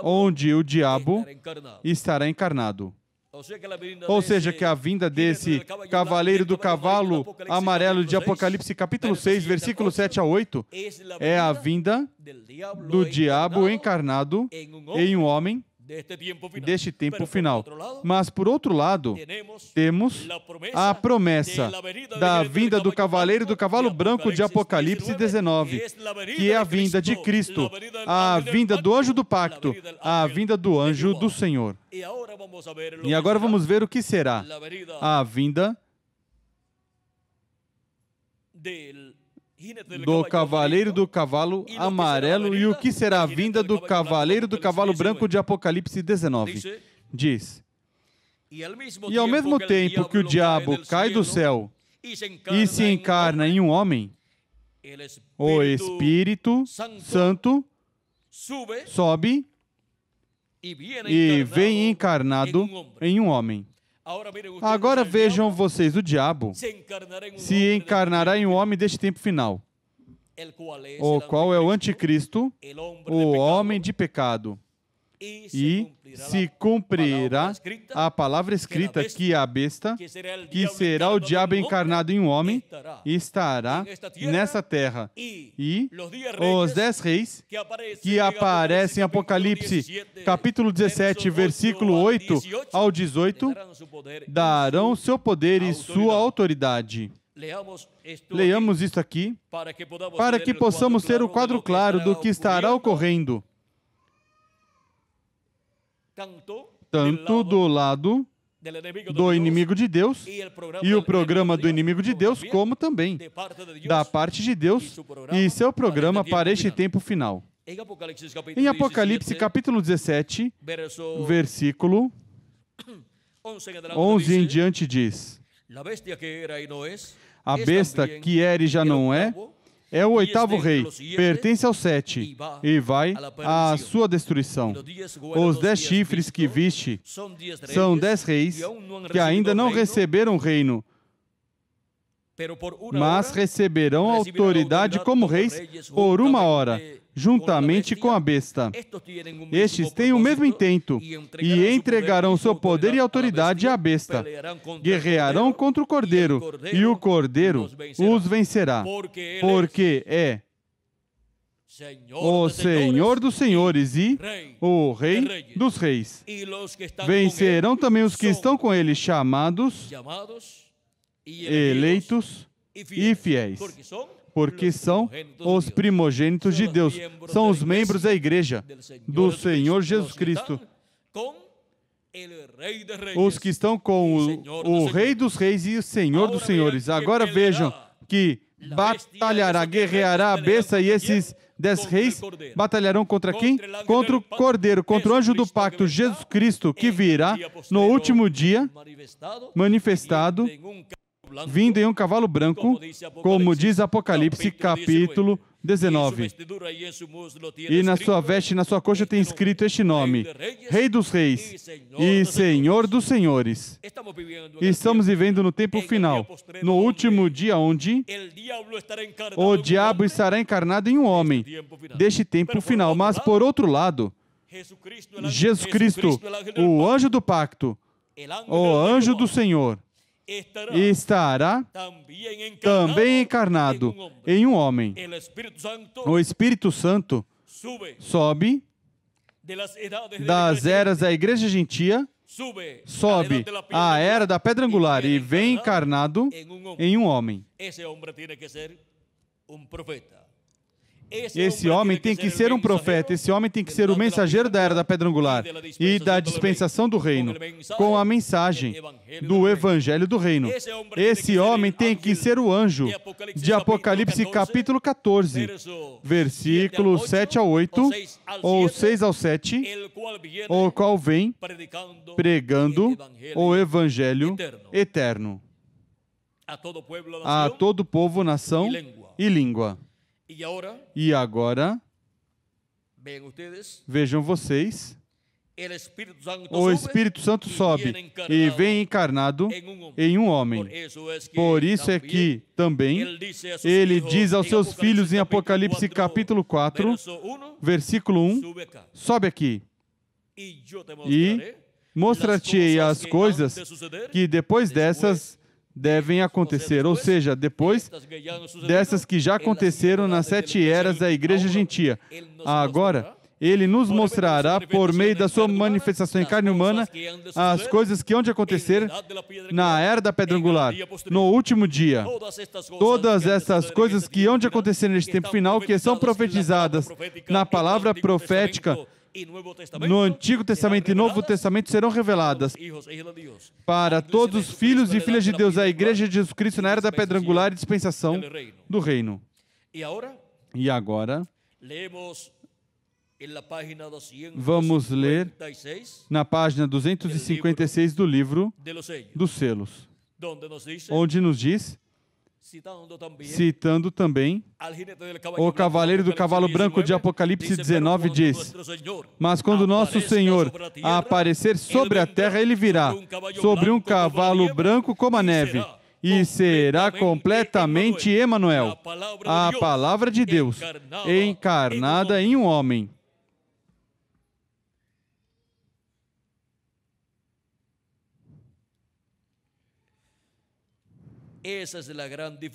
onde o diabo estará encarnado. Ou seja, que a vinda desse cavaleiro do cavalo amarelo de Apocalipse, capítulo 6, versículo 7 a 8, é a vinda do diabo encarnado em um homem deste tempo final. Mas, por outro lado, temos a promessa da vinda do cavaleiro do cavalo branco de Apocalipse 19, que é a vinda de Cristo, a vinda do anjo do pacto, a vinda do anjo do Senhor. E agora vamos ver o que será a vinda do cavaleiro do cavalo amarelo e o que será a vinda do cavaleiro do cavalo branco de Apocalipse 19. Diz, e ao mesmo tempo que o diabo cai do céu e se encarna em um homem, o Espírito Santo sobe e vem encarnado em um homem. Agora vejam vocês, o diabo se encarnará em um homem deste tempo final, o qual é o anticristo, o homem de pecado. E se cumprirá a palavra escrita que a besta, que será o diabo encarnado em um homem, estará nessa terra. E os 10 reis que aparecem em Apocalipse, capítulo 17, versículo 8 ao 18, darão seu poder e sua autoridade. Leiamos isto aqui, para que possamos ter o quadro claro do que estará ocorrendo, tanto do lado do inimigo de Deus e o programa do inimigo de Deus, como também da parte de Deus e seu programa para este tempo final. Em Apocalipse capítulo 17, versículo 11 em diante diz, a besta que era e já não é o oitavo rei, pertence ao 7, e vai à sua destruição. Os 10 chifres que viste são 10 reis que ainda não receberam reino, mas receberão autoridade como reis por uma hora, juntamente com a besta. Estes têm o mesmo intento e entregarão seu poder e autoridade à besta. Guerrearão contra o Cordeiro e o Cordeiro os vencerá, porque é o Senhor dos senhores e o Rei dos reis. Vencerão também os que estão com ele, chamados, eleitos e fiéis, porque são os primogênitos de Deus, são os membros da igreja do Senhor Jesus Cristo, os que estão com o Rei dos reis e o Senhor dos senhores. Agora vejam que batalhará, guerreará a besta, e esses 10 reis batalharão contra quem? Contra o Cordeiro, contra o anjo do pacto, Jesus Cristo, que virá no último dia, manifestado, vindo em um cavalo branco, como diz Apocalipse, capítulo 19. E na sua veste, na sua coxa, tem escrito este nome: Rei dos reis e Senhor dos senhores. Estamos vivendo no tempo final, no último dia, onde o diabo estará encarnado em um homem deste tempo final. Mas, por outro lado, Jesus Cristo, o anjo do pacto, o anjo do Senhor estará também encarnado em um homem. O Espírito Santo sobe das eras da igreja gentia, sobe à era da pedra angular e vem encarnado em um homem. Esse homem tem que ser um profeta, esse homem tem que ser o mensageiro da era da pedra angular e da dispensação do reino, com a mensagem do evangelho do reino. Esse homem tem que ser o anjo de Apocalipse capítulo 14, versículos 7 a 8, ou 6 ao 7, o qual vem pregando o evangelho eterno a todo povo, nação e língua. E agora, vejam vocês, o Espírito Santo sobe e vem encarnado em um homem. Por isso é que também ele diz aos seus filhos em Apocalipse capítulo 4, versículo 1, sobe aqui e mostrar-te-ei as coisas que depois dessas devem acontecer, ou seja, depois dessas que já aconteceram nas 7 eras da igreja gentia. Agora, ele nos mostrará, por meio da sua manifestação em carne humana, as coisas que hão de acontecer na era da pedra angular, no último dia. Todas essas coisas que hão de acontecer neste tempo final, que são profetizadas na palavra profética no Antigo Testamento e Novo Testamento, serão reveladas para todos os filhos e filhas de Deus, a Igreja de Jesus Cristo na era da pedra angular e dispensação do reino. E agora, vamos ler na página 256 do livro dos selos, onde nos diz, citando também, o cavaleiro do cavalo branco de Apocalipse 19 diz: mas quando nosso Senhor aparecer sobre a terra, ele virá sobre um cavalo branco como a neve, e será completamente Emanuel, a palavra de Deus, encarnada em um homem.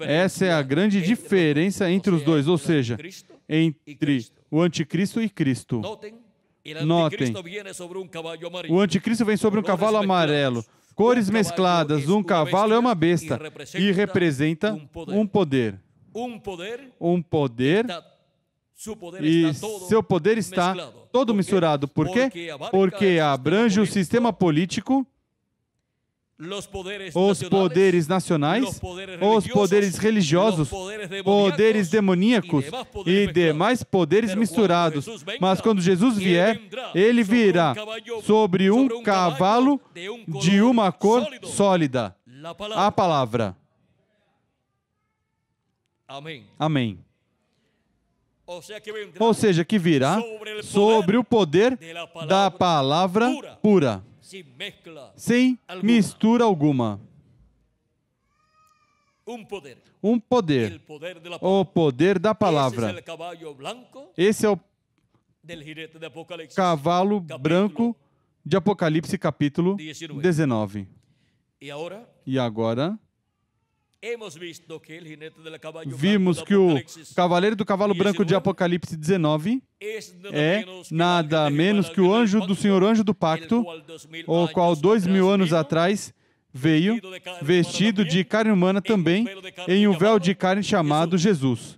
Essa é a grande diferença entre os dois, ou seja, entre o anticristo e Cristo. Notem, o anticristo vem sobre um cavalo amarelo, cores mescladas, um cavalo é uma besta e representa um poder. Um poder, e seu poder está todo misturado. Por quê? Porque abrange o sistema político, os poderes nacionais, os poderes religiosos, poderes demoníacos e demais poderes misturados. Mas quando Jesus vier, ele virá sobre um cavalo de uma cor sólida, a palavra. Amém. Ou seja, que virá sobre o poder da palavra pura, sem mistura alguma. Um poder. O poder da palavra. Esse é o cavalo branco de Apocalipse capítulo 19. E agora, vimos que o cavaleiro do cavalo branco de Apocalipse 19 é nada menos que o anjo do Senhor, anjo do pacto, o qual 2000 anos atrás veio vestido de carne humana também, em um véu de carne chamado Jesus.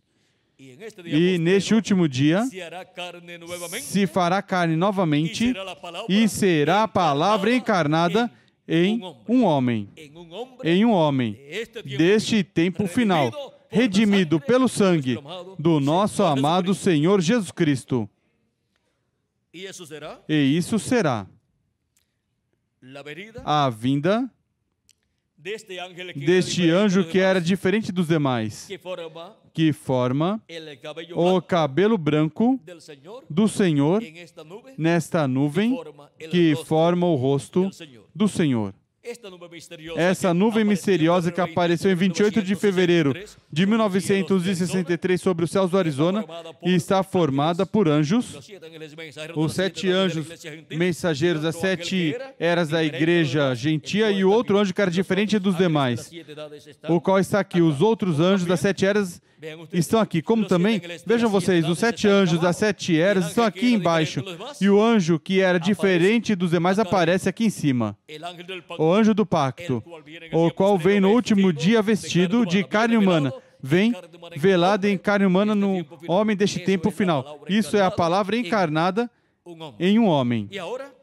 E neste último dia se fará carne novamente e será a palavra encarnada em um homem, deste tempo final, redimido pelo sangue do nosso amado Senhor Jesus Cristo. E isso será a vinda deste anjo que era diferente dos demais, que forma o cabelo branco do Senhor nesta nuvem, que forma o rosto do Senhor. Essa nuvem misteriosa que apareceu em 28 de fevereiro de 1963 sobre os céus do Arizona e está formada por anjos, os 7 anjos mensageiros das 7 eras da igreja gentia e o outro anjo que era diferente dos demais, o qual está aqui. Os outros anjos das 7 eras estão aqui, como também, vejam vocês, os 7 anjos das 7 eras estão aqui embaixo, e o anjo que era diferente dos demais aparece aqui em cima. O anjo do pacto, o qual vem no último dia vestido de carne humana, vem velado em carne humana no homem deste tempo final. Isso é a palavra encarnada em um homem.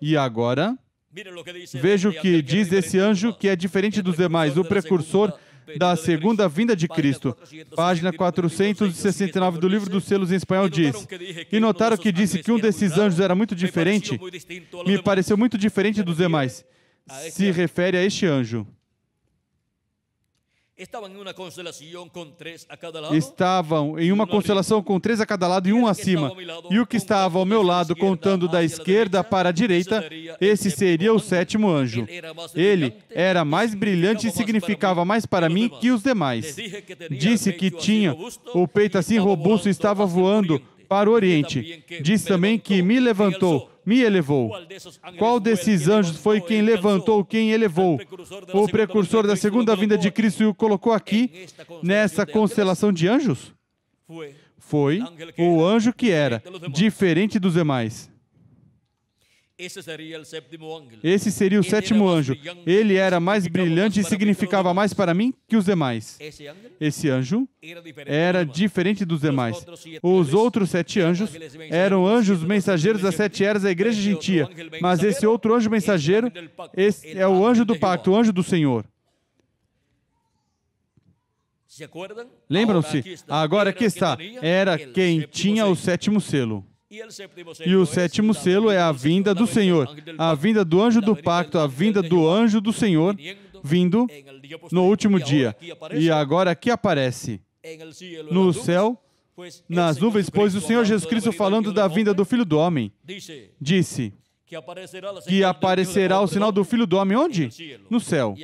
E agora, veja o que diz esse anjo que é diferente dos demais, o precursor da segunda vinda de Cristo. Página 469 do livro dos selos em espanhol diz: e notaram que disse que um desses anjos era muito diferente? Me pareceu muito diferente dos demais. Se refere a este anjo. Estavam em uma constelação com 3 a cada lado e um acima. E o que estava ao meu lado, contando da esquerda para a direita, esse seria o 7º anjo. Ele era mais brilhante e significava mais para mim que os demais. Disse que tinha o peito assim robusto e estava voando para o Oriente. Disse também que me levantou, me elevou. Qual desses anjos foi quem levantou, quem elevou? O precursor da segunda vinda de Cristo e o colocou aqui, nessa constelação de anjos? Foi o anjo que era diferente dos demais. Esse seria o 7º anjo. Ele era mais brilhante e significava mais para mim que os demais. Esse anjo era diferente dos demais. Os outros 7 anjos eram anjos mensageiros das 7 eras da igreja gentia. Mas esse outro anjo mensageiro, esse é o anjo do pacto, o anjo do Senhor. Lembram-se? Agora aqui está. Era quem tinha o 7º selo. E o 7º selo é a vinda do Senhor, a vinda do anjo do pacto, a vinda do anjo do Senhor, vindo no último dia. E agora aqui aparece, no céu, nas nuvens, pois o Senhor Jesus Cristo, falando da vinda do Filho do Homem, disse que aparecerá o sinal do Filho do Homem onde? No céu.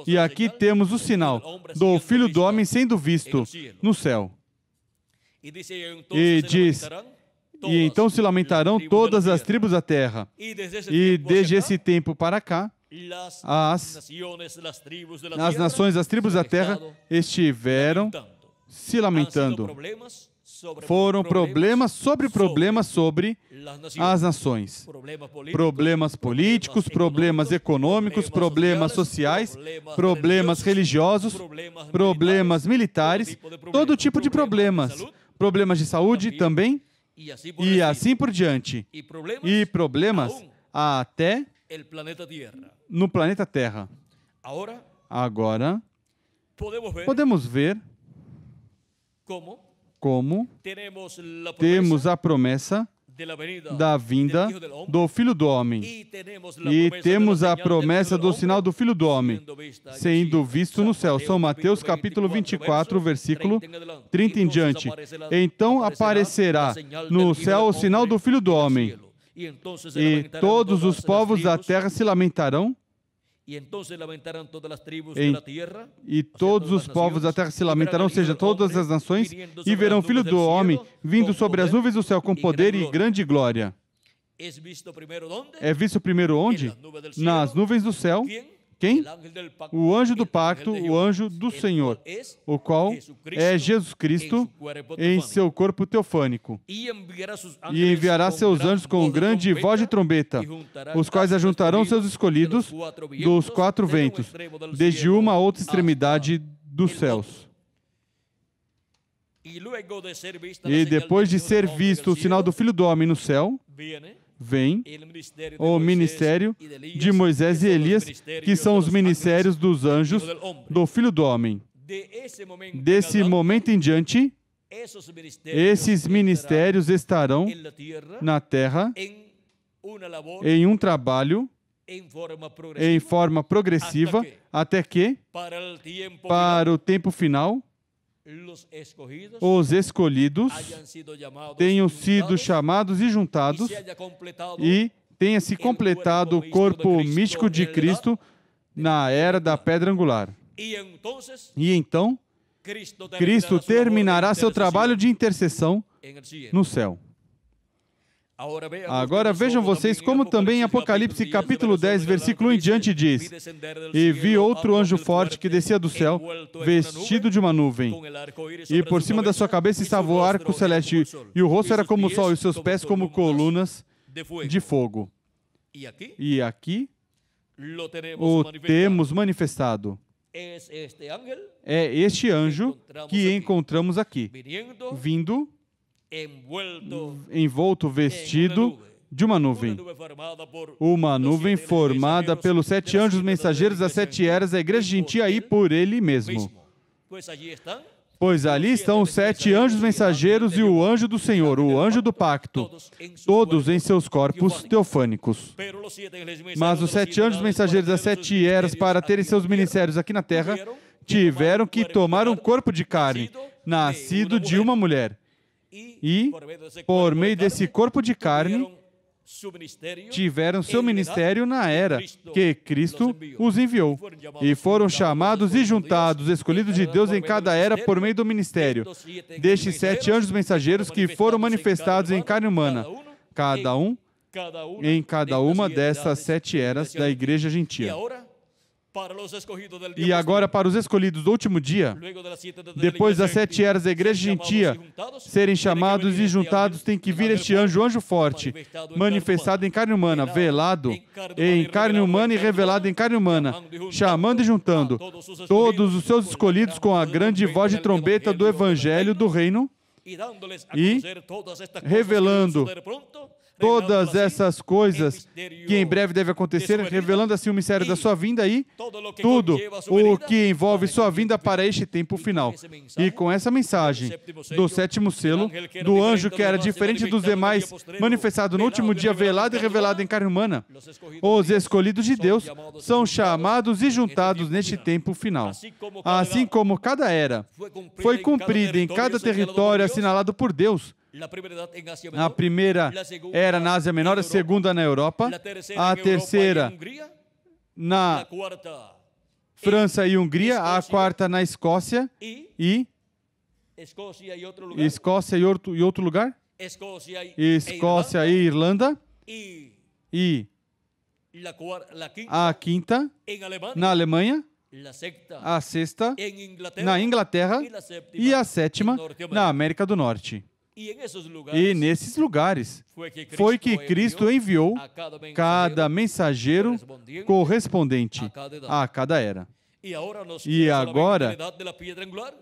E aqui temos o sinal do Filho do Homem sendo visto no céu. E diz: e então se lamentarão todas as tribos da terra. E desde esse tempo para cá, as nações, as tribos da terra estiveram se lamentando. Foram problemas sobre as nações. Problemas políticos, problemas econômicos, problemas sociais, problemas religiosos, problemas militares, todo tipo de problemas. Problemas de saúde também. E assim por diante. E problemas até no planeta Terra. Agora, podemos ver como temos a promessa da vinda do Filho do Homem. E temos a promessa do sinal do Filho do Homem sendo visto no céu. São Mateus capítulo 24, versículo 30 em diante. Então aparecerá no céu o sinal do Filho do Homem. E todos os povos da terra se lamentarão. E todos os povos da terra se lamentarão, ou seja, todas as nações, e verão o Filho do Homem vindo sobre as nuvens do céu com poder e grande glória. É visto primeiro onde? Nas nuvens do céu. Quem? O anjo do pacto, o anjo do Senhor, o qual é Jesus Cristo em seu corpo teofânico. E enviará seus anjos com grande voz de trombeta, os quais ajuntarão seus escolhidos dos 4 ventos, desde uma a outra extremidade dos céus. E depois de ser visto o sinal do Filho do Homem no céu, vem o ministério de Moisés e Elias, que são os ministérios dos anjos do Filho do Homem. Desse momento em diante, esses ministérios estarão na terra em um trabalho em forma progressiva, até que, para o tempo final, os escolhidos tenham sido chamados e juntados e tenha se completado o corpo místico de Cristo na era da pedra angular. E então, Cristo terminará seu trabalho de intercessão no céu. Agora vejam vocês como também em Apocalipse capítulo 10, versículo 1 em diante diz: E vi outro anjo forte que descia do céu, vestido de uma nuvem. E por cima da sua cabeça estava o arco celeste, e o rosto era como o sol, e os seus pés como colunas de fogo. E aqui o temos manifestado. É este anjo que encontramos aqui, vindo, envolto, vestido de uma nuvem. Uma nuvem formada pelos 7 anjos mensageiros das 7 eras da igreja gentia e por ele mesmo. Pois ali estão os 7 anjos mensageiros e o anjo do Senhor, o anjo do pacto, todos em seus corpos teofânicos. Mas os 7 anjos mensageiros das 7 eras, para terem seus ministérios aqui na terra, tiveram que tomar um corpo de carne, nascido de uma mulher. E, por meio desse corpo de carne, tiveram seu ministério na era que Cristo os enviou. E foram chamados e juntados, escolhidos de Deus em cada era por meio do ministério destes 7 anjos mensageiros que foram manifestados em carne humana, cada um em cada uma dessas 7 eras da igreja gentia. E agora, para os escolhidos do último dia, depois das 7 eras da igreja gentia serem chamados e juntados, tem que vir este anjo, o anjo forte, manifestado em carne humana, velado em carne humana e revelado em carne humana, chamando e juntando todos os seus escolhidos com a grande voz de trombeta do evangelho do reino e revelando todas essas coisas que em breve devem acontecer, revelando assim o mistério da sua vinda e tudo o que envolve sua vinda para este tempo final. E com essa mensagem do 7º selo, do anjo que era diferente dos demais, manifestado no último dia, velado e revelado em carne humana, os escolhidos de Deus são chamados e juntados neste tempo final. Assim como cada era foi cumprida em cada território assinalado por Deus. A primeira era na Ásia Menor, a segunda na Europa, a terceira na França e Hungria, a quarta na Escócia e Escócia e outro lugar? Escócia e Irlanda e a quinta na Alemanha, a sexta na Inglaterra e a sétima na América do Norte. E nesses lugares foi que Cristo enviou cada mensageiro correspondente a cada era. E agora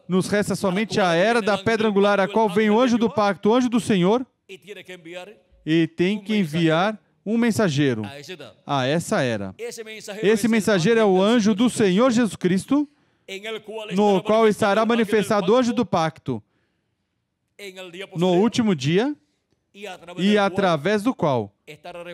nos resta somente a era da pedra angular, a qual vem o anjo do pacto, o anjo do Senhor, e tem que enviar um mensageiro a essa era. Esse mensageiro é o anjo do Senhor Jesus Cristo, no qual estará manifestado o anjo do pacto no último dia, e através do qual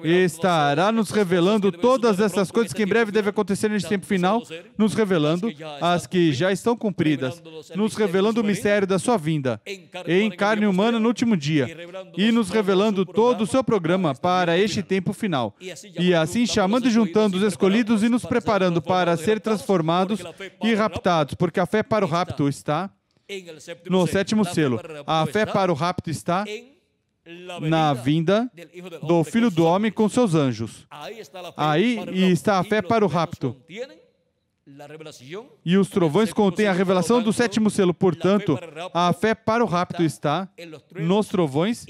estará nos revelando todas essas coisas que em breve devem acontecer neste tempo final, nos revelando as que já estão cumpridas, nos revelando o mistério da sua vinda em carne humana no último dia, e nos revelando todo o seu programa para este tempo final. E assim chamando e juntando os escolhidos e nos preparando para ser transformados e raptados, porque a fé para o rapto está no 7º selo. A fé para o rapto está na vinda do Filho do Homem com seus anjos. Aí está a fé para o rapto. E os trovões contêm a revelação do 7º selo. Portanto, a fé para o rapto está nos trovões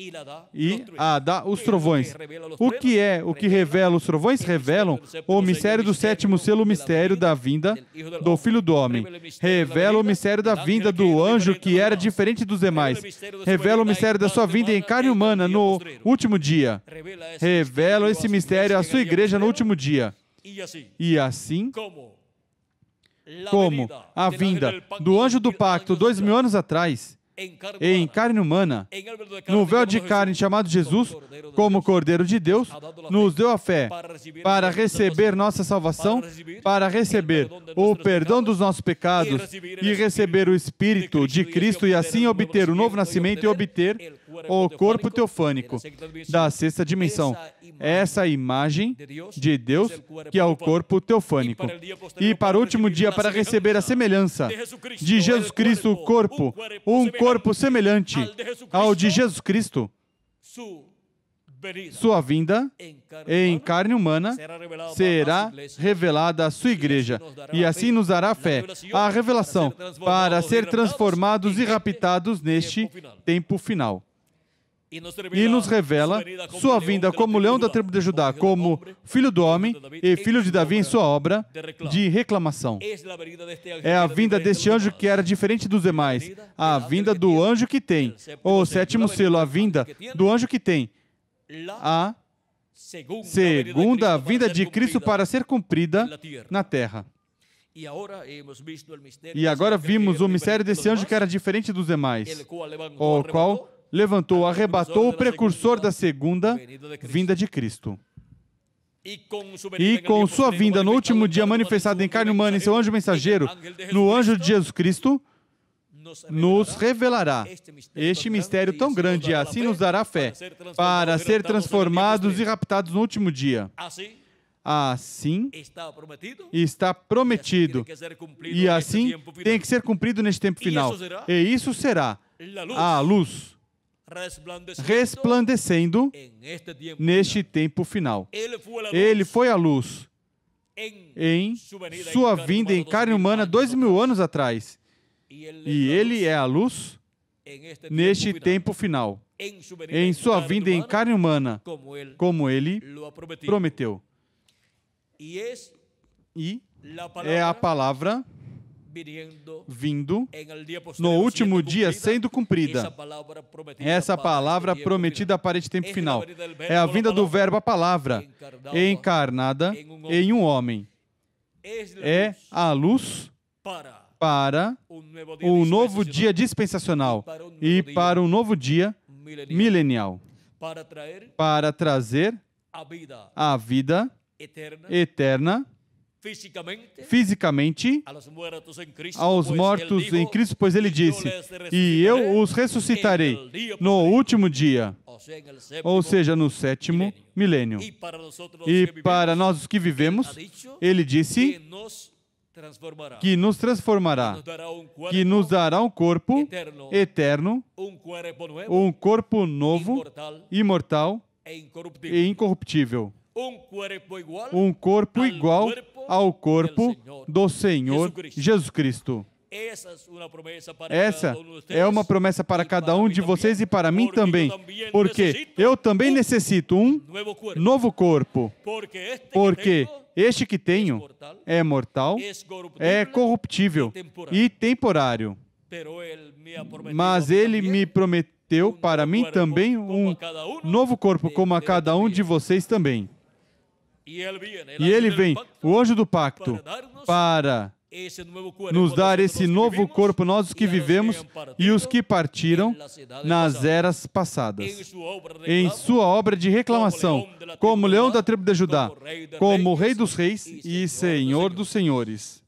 e a dá os trovões. O que revela os trovões? Revelam o mistério do 7º selo, o mistério da vinda do Filho do Homem. Revela o mistério da vinda do anjo que era diferente dos demais. Revela o mistério da sua vinda em carne humana no último dia. Revela esse mistério à sua igreja no último dia. E assim como a vinda do anjo do pacto 2000 anos atrás, em carne humana, no véu de carne chamado Jesus, como Cordeiro de Deus, nos deu a fé para receber nossa salvação, para receber o perdão dos nossos pecados e receber o Espírito de Cristo e assim obter o novo nascimento e obter o corpo teofânico da sexta dimensão. Essa imagem de Deus, que é o corpo teofânico. E para o último dia, para receber a semelhança de Jesus Cristo, o corpo, um corpo semelhante ao de Jesus Cristo, sua vinda em carne humana será revelada à sua igreja, e assim nos dará fé, a revelação, para ser transformados e raptados neste tempo final. E nos revela sua vinda como leão da tribo de Judá, como filho do homem e filho de Davi em sua obra de reclamação. É a vinda deste anjo que era diferente dos demais, a vinda do anjo que tem, o sétimo selo, a vinda do anjo que tem, a segunda vinda de Cristo para ser cumprida na terra. E agora vimos o mistério desse anjo que era diferente dos demais, o qual levantou, arrebatou o precursor da segunda vinda de Cristo. E com sua vinda no último dia manifestada em carne humana em seu anjo mensageiro, no anjo de Jesus Cristo, nos revelará este mistério tão grande, e assim nos dará fé, para ser transformados e raptados no último dia. Assim está prometido, e assim tem que ser cumprido neste tempo final. E isso será a luz resplandecendo neste tempo final. Ele foi a luz em sua vinda em carne humana 2000 anos atrás. E ele é a luz neste tempo final, em sua vinda em carne humana, como ele prometeu. E é a palavra vindo no último dia sendo cumprida. Essa palavra prometida para este tempo final é a vinda do verbo, a palavra, encarnada em um homem. É a luz para um novo dia dispensacional e para um novo dia milenial, para trazer a vida eterna fisicamente aos mortos em Cristo, pois ele disse, e eu os ressuscitarei no último dia, ou seja, no sétimo milênio. E para nós que vivemos, ele disse que nos transformará, que nos dará um corpo eterno, um corpo novo, imortal e incorruptível. Um corpo igual ao corpo do Senhor Jesus Cristo. Essa é uma promessa para cada um de vocês e para mim também, porque eu também necessito um novo corpo, porque este que tenho é mortal, é corruptível e temporário. Mas ele me prometeu para mim também um novo corpo, como a cada um de vocês também. E ele vem, o anjo do pacto, para nos dar esse novo corpo, nós os que vivemos e os que partiram nas eras passadas. Em sua obra de reclamação, como leão da tribo de Judá, como rei dos reis e senhor dos senhores.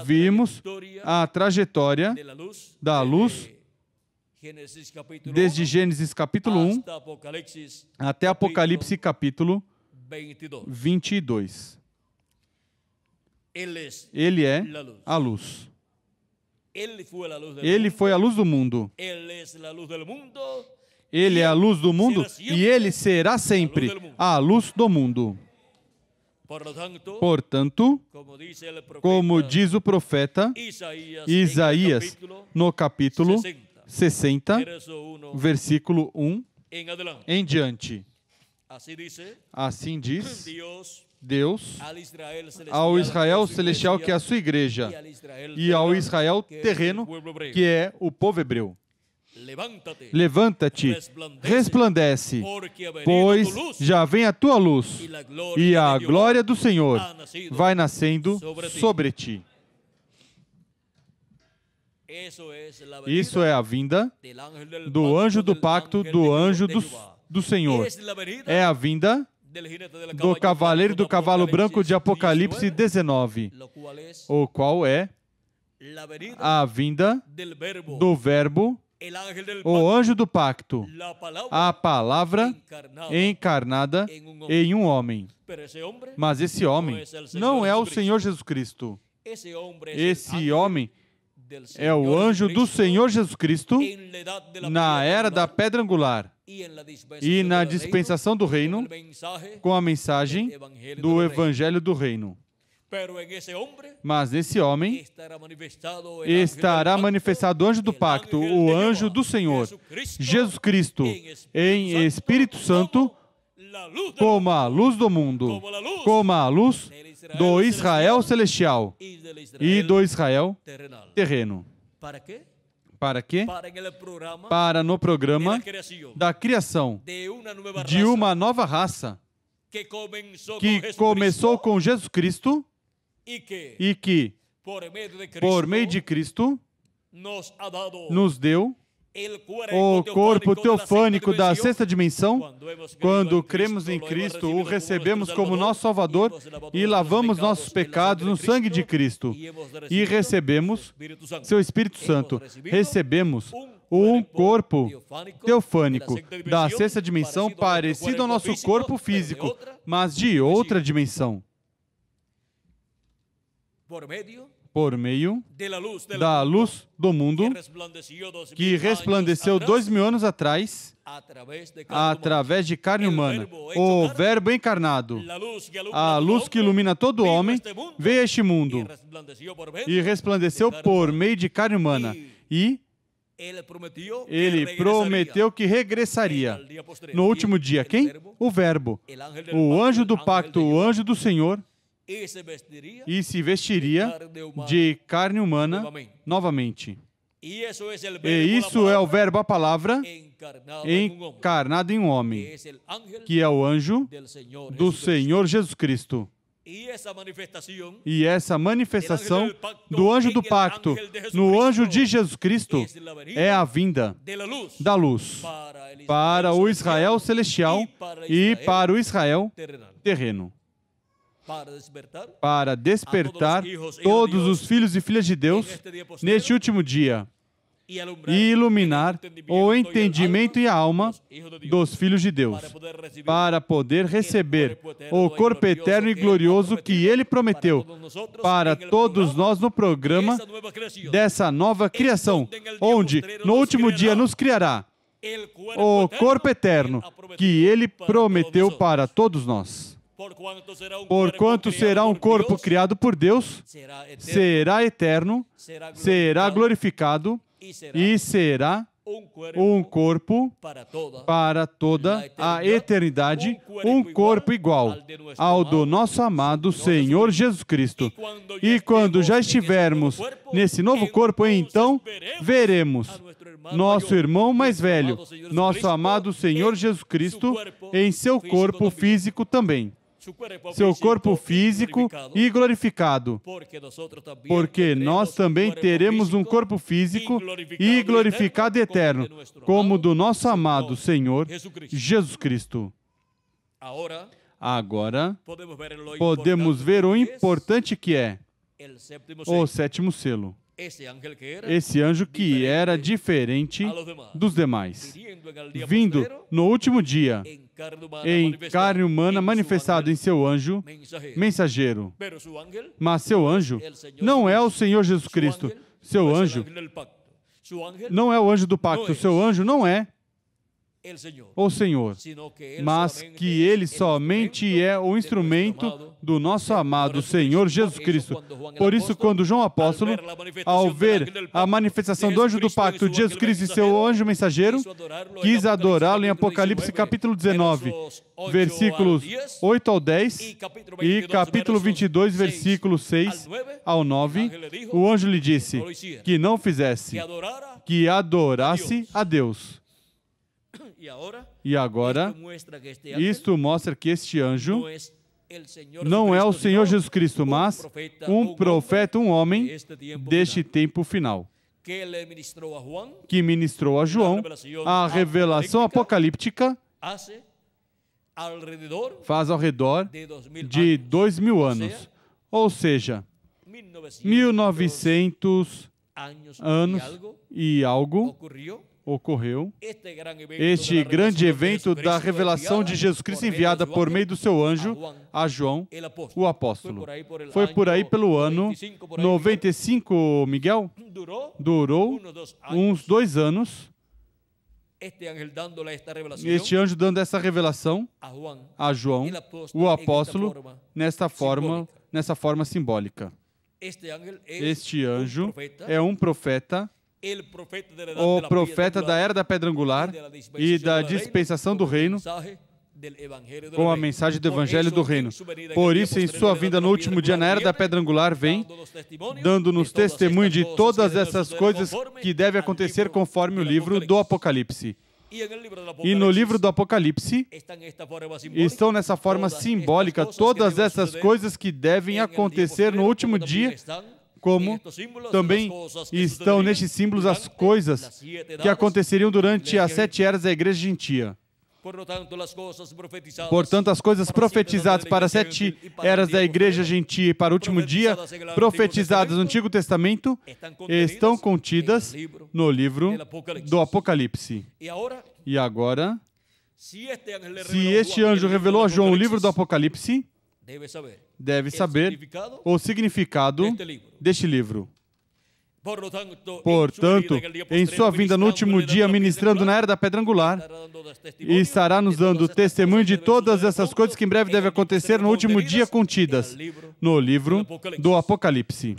Vimos a trajetória da luz desde Gênesis capítulo 1 até Apocalipse capítulo 22. Ele é a luz. Ele foi a luz do mundo. Ele é a luz do mundo e ele será sempre a luz do mundo. Portanto, como diz o profeta Isaías no capítulo 60, versículo 1 em diante. Assim diz Deus ao Israel celestial, que é a sua igreja, e ao Israel terreno, que é o povo hebreu. Levanta-te, resplandece, pois já vem a tua luz, e a glória do Senhor vai nascendo sobre ti. Isso é a vinda do anjo do pacto, do anjo do Senhor. É a vinda do cavaleiro do cavalo branco de Apocalipse 19, o qual é a vinda do Verbo, o anjo do pacto, a palavra encarnada em um homem. Mas esse homem não é o Senhor Jesus Cristo. Esse homem é o anjo do Senhor Jesus Cristo na era da pedra angular e na dispensação do reino, com a mensagem do Evangelho do Reino. Mas nesse homem estará manifestado o anjo do pacto, o anjo do Senhor, Jesus Cristo, em Espírito Santo, como a luz do mundo, como a luz do Israel celestial e do Israel terreno. Para quê? Para no programa da criação de uma nova raça que começou com Jesus Cristo e que, por meio de Cristo, nos deu o corpo teofânico da sexta dimensão. Quando cremos em Cristo, o recebemos como nosso Salvador e lavamos nossos pecados no sangue de Cristo. E recebemos seu Espírito Santo. Recebemos um corpo teofânico da sexta dimensão parecido ao nosso corpo físico, mas de outra dimensão. Por meio da luz do mundo, que resplandeceu 2000 anos atrás, através de carne humana, o Verbo encarnado, a luz que ilumina todo homem, veio a este mundo e resplandeceu por meio de carne humana. E ele prometeu que regressaria no último dia. Quem? O Verbo, o anjo do pacto, o anjo do Senhor, e se vestiria de carne humana novamente. E isso é o Verbo, a palavra, encarnado em um homem, que é o anjo do Senhor Jesus Cristo. E essa manifestação do anjo do pacto no anjo de Jesus Cristo é a vinda da luz para o Israel celestial e para o Israel terreno. Para despertar todos os filhos e filhas de Deus neste último dia e iluminar o entendimento e a alma dos filhos de Deus, para poder receber o corpo eterno e glorioso que Ele prometeu para todos nós no programa dessa nova criação, onde no último dia nos criará o corpo eterno que Ele prometeu para todos nós. Porquanto será um corpo criado por Deus, será eterno, será glorificado e será um corpo para toda a eternidade, um corpo igual ao do nosso amado Senhor Jesus Cristo. E quando já estivermos nesse novo corpo, então veremos nosso irmão mais velho, nosso amado Senhor Jesus Cristo, em seu corpo físico também. Seu corpo físico e glorificado, porque nós também teremos um corpo físico e glorificado e eterno, como o do nosso amado Senhor Jesus Cristo. Agora, podemos ver o importante que é o sétimo selo. Esse anjo que era diferente dos demais, vindo no último dia, em carne humana, manifestado em seu anjo mensageiro. Mas seu anjo não é o Senhor Jesus Cristo. Seu anjo não é o anjo do pacto. Seu anjo não é o Senhor, mas que ele somente é o instrumento do nosso amado Senhor Jesus Cristo. Por isso, quando João Apóstolo, ao ver a manifestação do anjo do pacto de Jesus Cristo e seu anjo mensageiro, quis adorá-lo em Apocalipse capítulo 19, versículos 8 ao 10 e capítulo 22, versículos 6 ao 9, o anjo lhe disse que não fizesse, que adorasse a Deus. E agora, isto mostra que este anjo não é o Senhor Jesus Cristo, mas um profeta, um homem deste tempo final, que ministrou a João a revelação apocalíptica faz ao redor de 2000 anos. Ou seja, 1900 anos e algo ocorreu este grande evento da revelação de Jesus Cristo enviada por meio do seu anjo a João, o apóstolo. Foi por aí pelo ano 95, Miguel? Durou uns 2 anos. Este anjo dando essa revelação a João, o apóstolo, nessa forma simbólica. Este anjo é um profeta, o profeta da Era da Pedra Angular e da dispensação do reino, com a mensagem do Evangelho do Reino. Por isso, em sua vinda no último dia, na Era da Pedra Angular, vem dando-nos testemunho de todas essas coisas que devem acontecer conforme o livro do Apocalipse. E no livro do Apocalipse estão nessa forma simbólica todas essas coisas que devem acontecer no último dia, como também estão nestes símbolos as coisas que aconteceriam durante as 7 eras da Igreja Gentia. Portanto, as coisas profetizadas para as 7 eras da Igreja Gentia e para o último dia, profetizadas no Antigo Testamento, estão contidas no livro do Apocalipse. E agora, se este anjo revelou a João o livro do Apocalipse, deve saber o significado deste livro. Portanto, em sua vinda no último dia, ministrando na Era da Pedra Angular, estará nos dando testemunho de todas essas coisas que em breve devem acontecer no último dia contidas no livro do Apocalipse.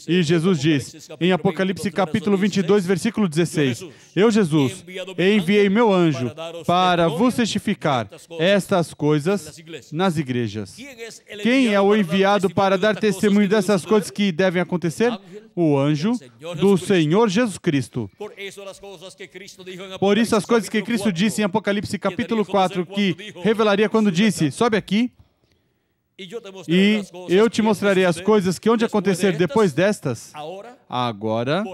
E Jesus diz, em Apocalipse capítulo 22, versículo 16, Eu, Jesus, enviei meu anjo para vos testificar estas coisas nas igrejas. Quem é o enviado para dar testemunho dessas coisas que devem acontecer? O anjo do Senhor Jesus Cristo. Por isso, as coisas que Cristo disse em Apocalipse capítulo 4, que revelaria quando disse, sobe aqui, e eu te mostrarei as coisas que onde acontecer depois destas, agora,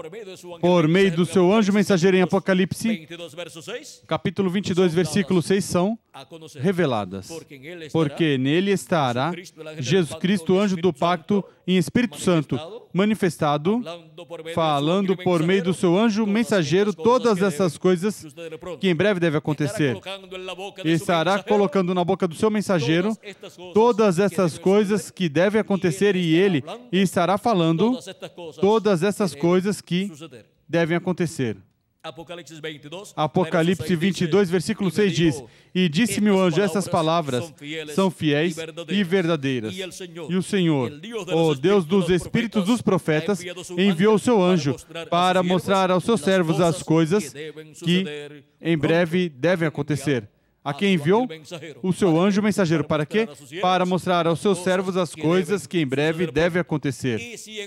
por meio do seu anjo mensageiro em Apocalipse, capítulo 22, versículo 6, são reveladas. Porque nele estará Jesus Cristo, anjo do pacto, em Espírito Santo, manifestado, falando por meio do seu anjo mensageiro todas essas coisas que em breve devem acontecer. Estará colocando na boca do seu mensageiro todas essas coisas que devem acontecer e ele estará falando todas essas coisas que devem acontecer. Apocalipse 22, versículo 6 diz, E disse-me o anjo, essas palavras são fiéis e verdadeiras. E o Senhor, o Deus dos Espíritos dos profetas, enviou o seu anjo para mostrar aos seus servos as coisas que em breve devem acontecer. A quem enviou? O seu anjo mensageiro. Para quê? Para mostrar aos seus servos as coisas que em breve devem acontecer. E se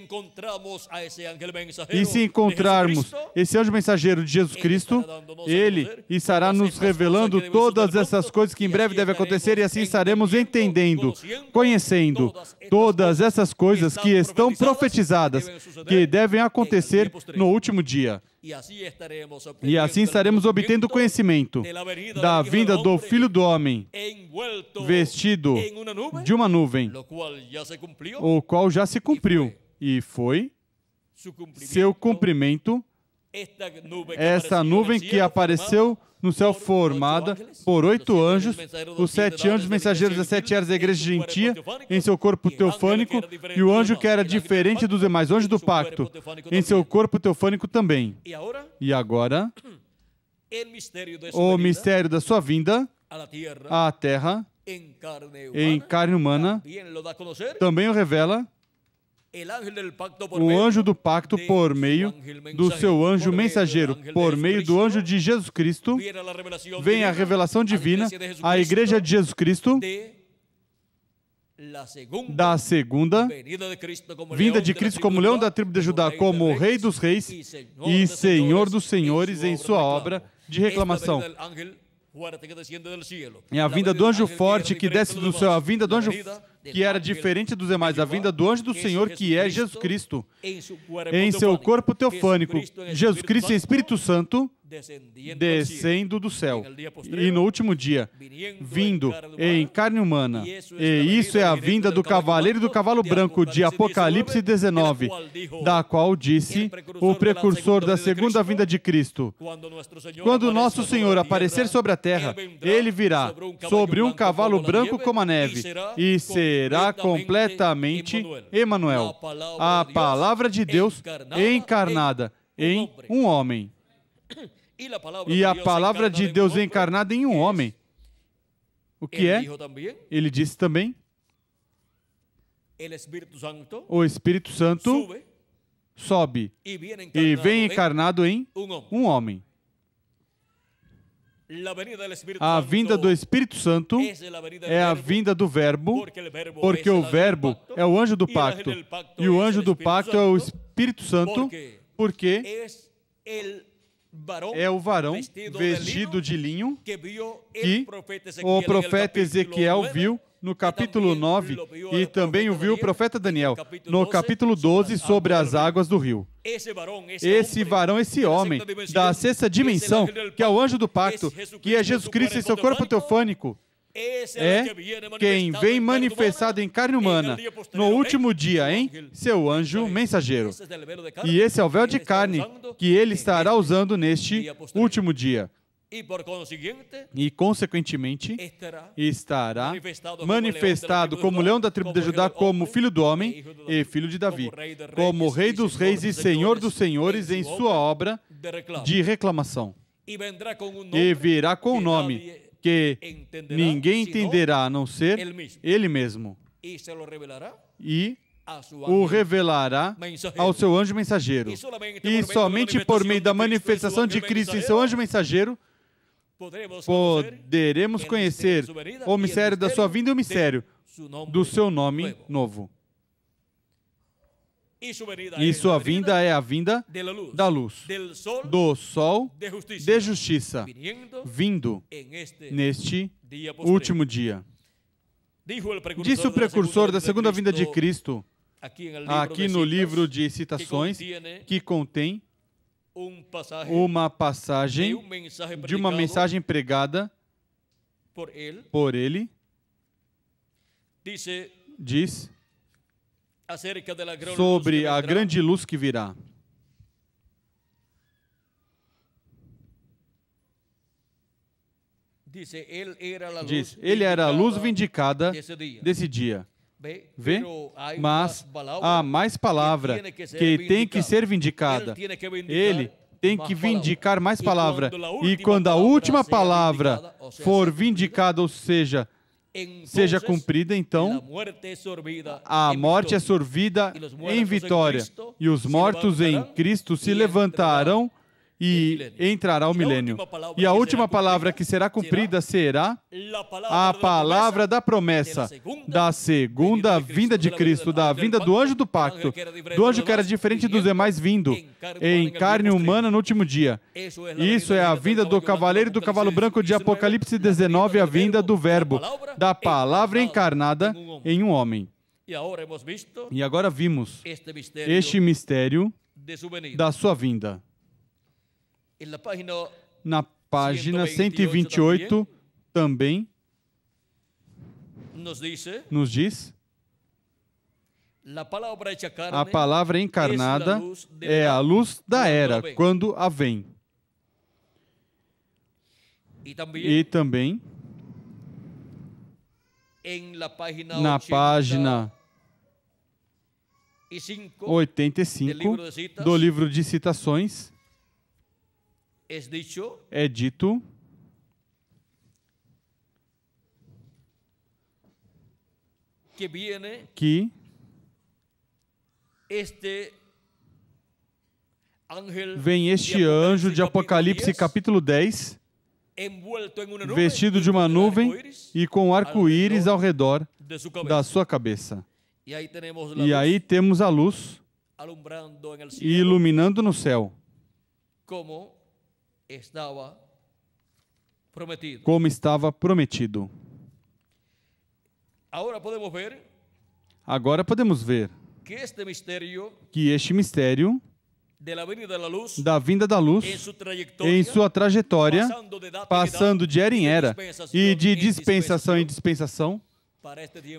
encontrarmos esse anjo mensageiro de Jesus Cristo, ele estará nos revelando todas essas coisas que em breve devem acontecer e assim estaremos entendendo, conhecendo todas essas coisas que estão profetizadas, que devem acontecer no último dia. E assim estaremos obtendo conhecimento da vinda do Filho do Homem, vestido de uma nuvem, o qual já se cumpriu, e foi seu cumprimento, essa nuvem que apareceu no céu formada por 8 anjos, os 7 anjos mensageiros das 7 eras da Igreja Gentia, em seu corpo teofânico, e o anjo que era diferente dos demais, o anjo do pacto, em seu corpo teofânico também. E agora, o mistério da sua vinda à Terra, em carne humana, também o revela o anjo do pacto por meio do seu anjo mensageiro, por meio do anjo de Jesus Cristo, vem a revelação divina à Igreja de Jesus Cristo da segunda vinda de Cristo como leão da tribo de Judá, como Rei dos Reis e Senhor dos Senhores em sua obra de reclamação. É a vinda do anjo forte que desce do céu, a vinda do anjo que era diferente dos demais, a vinda do anjo do Senhor que é Jesus Cristo, em seu corpo teofânico, Jesus Cristo e Espírito Santo, descendo do céu, e no último dia, vindo em carne humana. E isso é a vinda do cavaleiro e do cavalo branco de Apocalipse 19, da qual disse o precursor da segunda vinda de Cristo. Quando nosso Senhor aparecer sobre a terra, ele virá sobre um cavalo branco como a neve, e será completamente Emanuel, a palavra de Deus encarnada em um homem. E a palavra de Deus encarnada em um homem. O que é? Ele disse também: o Espírito Santo sobe e vem encarnado em um homem. A vinda do Espírito Santo é a vinda do Verbo, porque o Verbo é o anjo do pacto. E o anjo do pacto é o Espírito Santo, porque é o varão vestido de linho que o profeta Ezequiel viu no capítulo 9 e também o viu o profeta Daniel no capítulo 12 sobre as águas do rio. Esse varão, esse homem da sexta dimensão, que é o anjo do pacto, que é Jesus Cristo em seu corpo teofânico, é quem vem manifestado em carne humana no último dia em seu anjo mensageiro. E esse é o véu de carne que ele estará usando neste último dia. E, consequentemente, estará manifestado como leão da tribo de Judá, como filho do homem e filho de Davi, como rei dos reis e senhor dos senhores em sua obra de reclamação. E virá com um nome que ninguém entenderá a não ser ele mesmo. E o revelará ao seu anjo mensageiro. E somente por meio da manifestação de Cristo em seu anjo mensageiro, poderemos conhecer o mistério da sua vinda e o mistério do seu nome novo. E sua vinda é a vinda da luz, do sol de justiça, vindo neste último dia. Disse o precursor da segunda vinda de Cristo, aqui no livro de citações, que contém uma passagem de uma mensagem pregada por ele, diz sobre a grande luz que virá. Diz, ele era a luz vindicada desse dia. Vê? Mas há mais palavra que tem que ser vindicada. Ele tem que vindicar mais palavra. E quando a última palavra for vindicada, ou seja cumprida, então a morte é sorvida em vitória. E os mortos em Cristo se levantarão e entrará o milênio. E a última palavra que será cumprida será a palavra da promessa da segunda vinda de Cristo, da vinda do anjo do pacto, do anjo que era diferente dos demais vindo em carne humana no último dia. Isso é a vinda do cavaleiro e do cavalo branco de Apocalipse 19, a vinda do Verbo, da palavra encarnada em um homem. E agora vimos este mistério da sua vinda. Na página 128 também nos diz: a palavra encarnada é a luz da era, quando a vem. E também na página 85 do livro de citações é dito que vem este anjo de Apocalipse capítulo 10, vestido de uma nuvem e com arco-íris ao redor da sua cabeça. E aí temos a luz iluminando no céu, como estava prometido. Agora podemos ver que este mistério da vinda da luz em sua trajetória, passando de era em era e de dispensação em dispensação,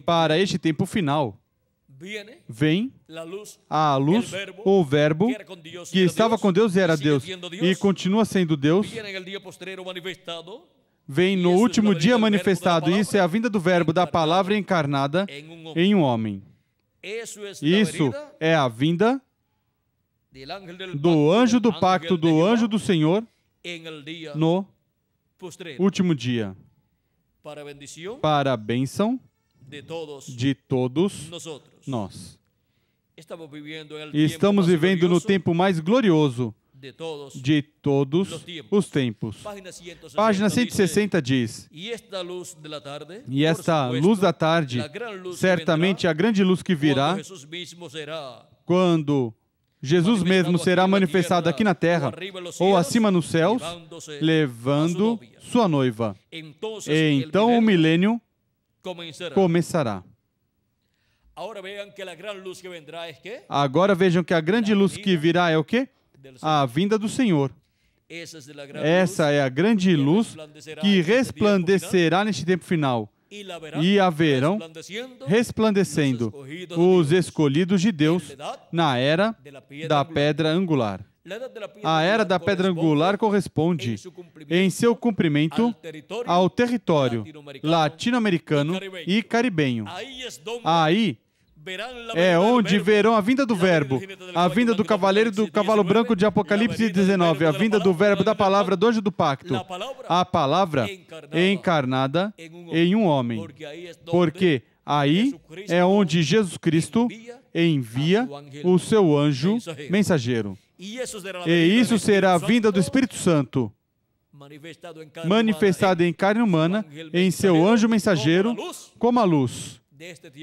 para este tempo final, vem a luz, o Verbo, que estava com Deus e era Deus, e continua sendo Deus, vem no último dia manifestado. Isso é a vinda do Verbo, da palavra encarnada em um homem. Isso é a vinda do anjo do pacto, do anjo do Senhor, no último dia, para a bênção de todos nós. Estamos vivendo no tempo mais glorioso de todos os tempos. Página 160 diz: e esta luz da tarde, certamente a grande luz que virá, quando Jesus mesmo será manifestado aqui na terra, ou acima nos céus, levando sua noiva. E então o milênio começará. Agora vejam que a grande luz que virá é o quê? A vinda do Senhor. Essa é a grande luz que resplandecerá neste tempo final. E haverão resplandecendo os escolhidos de Deus na era da pedra angular. A era da pedra angular corresponde, em seu cumprimento, ao território latino-americano e caribenho. Aí é onde verão a vinda do Verbo, a vinda do cavaleiro e do cavalo branco de Apocalipse 19, a vinda do Verbo, da palavra, do anjo do pacto, a palavra encarnada em um homem. Porque aí é onde Jesus Cristo envia o seu anjo mensageiro. E isso será a vinda do Espírito Santo, manifestado em carne humana, em seu anjo mensageiro, como a luz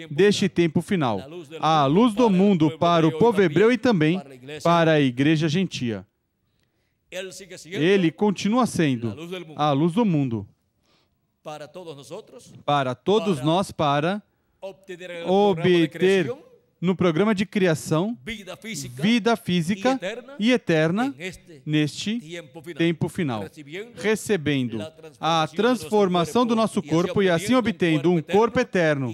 deste tempo final, a luz do mundo para o povo hebreu e também para a igreja gentia. Ele continua sendo a luz do mundo para todos nós, para obter no programa de criação vida física e eterna neste tempo final, recebendo a transformação do nosso corpo e assim obtendo um corpo eterno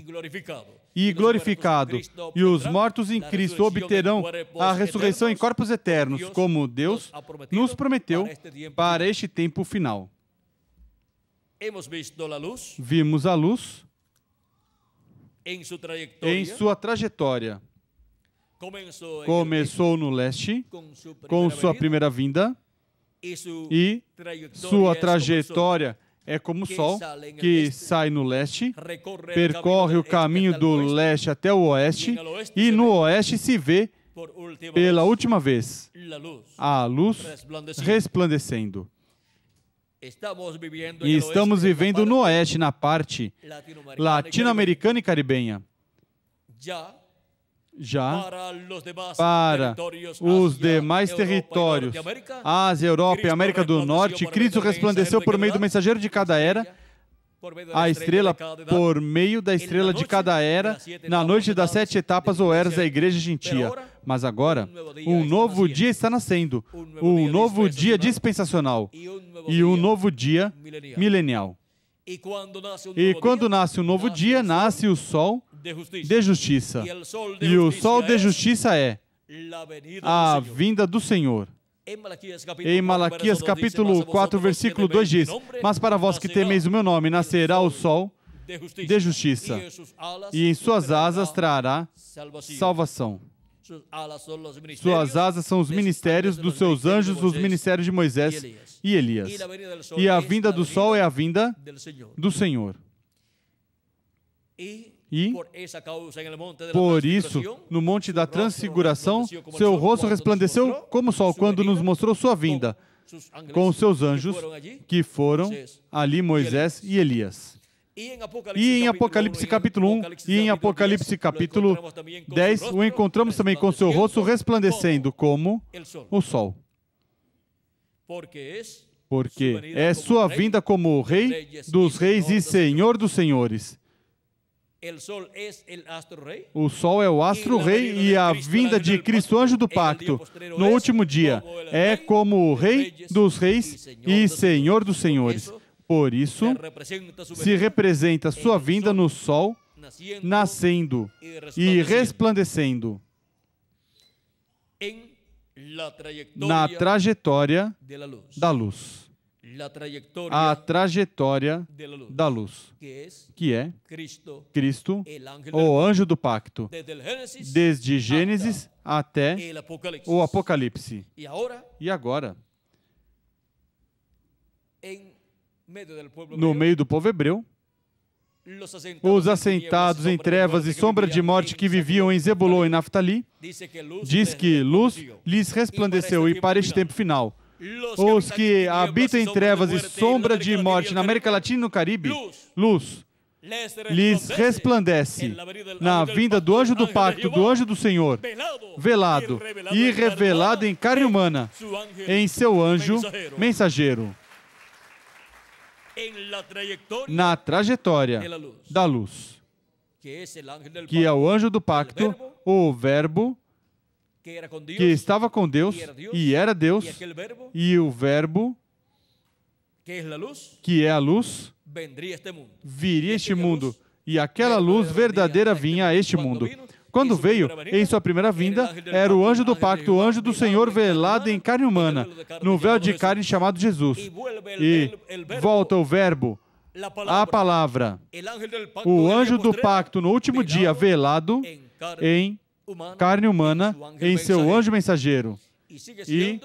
e glorificado. E os mortos em Cristo obterão a ressurreição em corpos eternos, como Deus nos prometeu para este tempo final. Vimos a luz em sua trajetória. Começou no leste, com sua primeira vinda, e sua trajetória é como o sol, que sai no leste, percorre o caminho do leste até o oeste, e no oeste se vê, pela última vez, a luz resplandecendo. E estamos vivendo no oeste, na parte latino-americana e caribenha. Já para os demais territórios, Ásia, Europa e América do Norte, Cristo resplandeceu por meio do mensageiro de cada era, a estrela por meio da estrela de cada era, na noite das 7 etapas ou eras da igreja gentia. Mas agora, um novo dia está nascendo, um novo dia dispensacional e um novo dia milenial. E quando nasce um novo dia, nasce o sol de justiça. E o sol de justiça é a vinda do Senhor. Em Malaquias capítulo 4, versículo 2 diz: mas para vós que temeis o meu nome, nascerá o sol de justiça, e em suas asas trará salvação. Suas asas são os ministérios dos seus anjos, os ministérios de Moisés e Elias. E a vinda do sol é a vinda do Senhor. E, por isso, no Monte da Transfiguração, seu rosto resplandeceu como o sol quando nos mostrou sua vinda, com os seus anjos, que foram ali Moisés e Elias. E em Apocalipse capítulo 1 e em Apocalipse capítulo 10, o encontramos também com seu rosto resplandecendo como o sol. Porque é sua vinda como o Rei dos Reis e Senhor dos Senhores. O Sol é o astro-rei e a vinda de Cristo, anjo do pacto, no último dia, é como o Rei dos reis e Senhor dos senhores. Por isso, se representa sua vinda no Sol, nascendo e resplandecendo na trajetória da luz. A trajetória da luz, que é Cristo, o anjo do pacto, desde Gênesis até o Apocalipse. E agora, no meio do povo hebreu, os assentados em trevas e sombra de morte que viviam em Zebulon e Naftali, diz que luz lhes resplandeceu, e para este tempo final, os que habitam em trevas e sombra de morte na América Latina e no Caribe, luz lhes resplandece na vinda do anjo do pacto, do anjo do Senhor, velado e revelado em carne humana, em seu anjo mensageiro, na trajetória da luz, que é o anjo do pacto, o Verbo, que estava com Deus e era Deus, e o Verbo, que é a luz, viria a este mundo, e aquela luz verdadeira vinha a este mundo. Quando veio, em sua primeira vinda, era o anjo do pacto, o anjo do Senhor velado em carne humana, no véu de carne chamado Jesus. E volta o Verbo, a palavra, o anjo do pacto no último dia velado em carne humana, em seu anjo mensageiro. E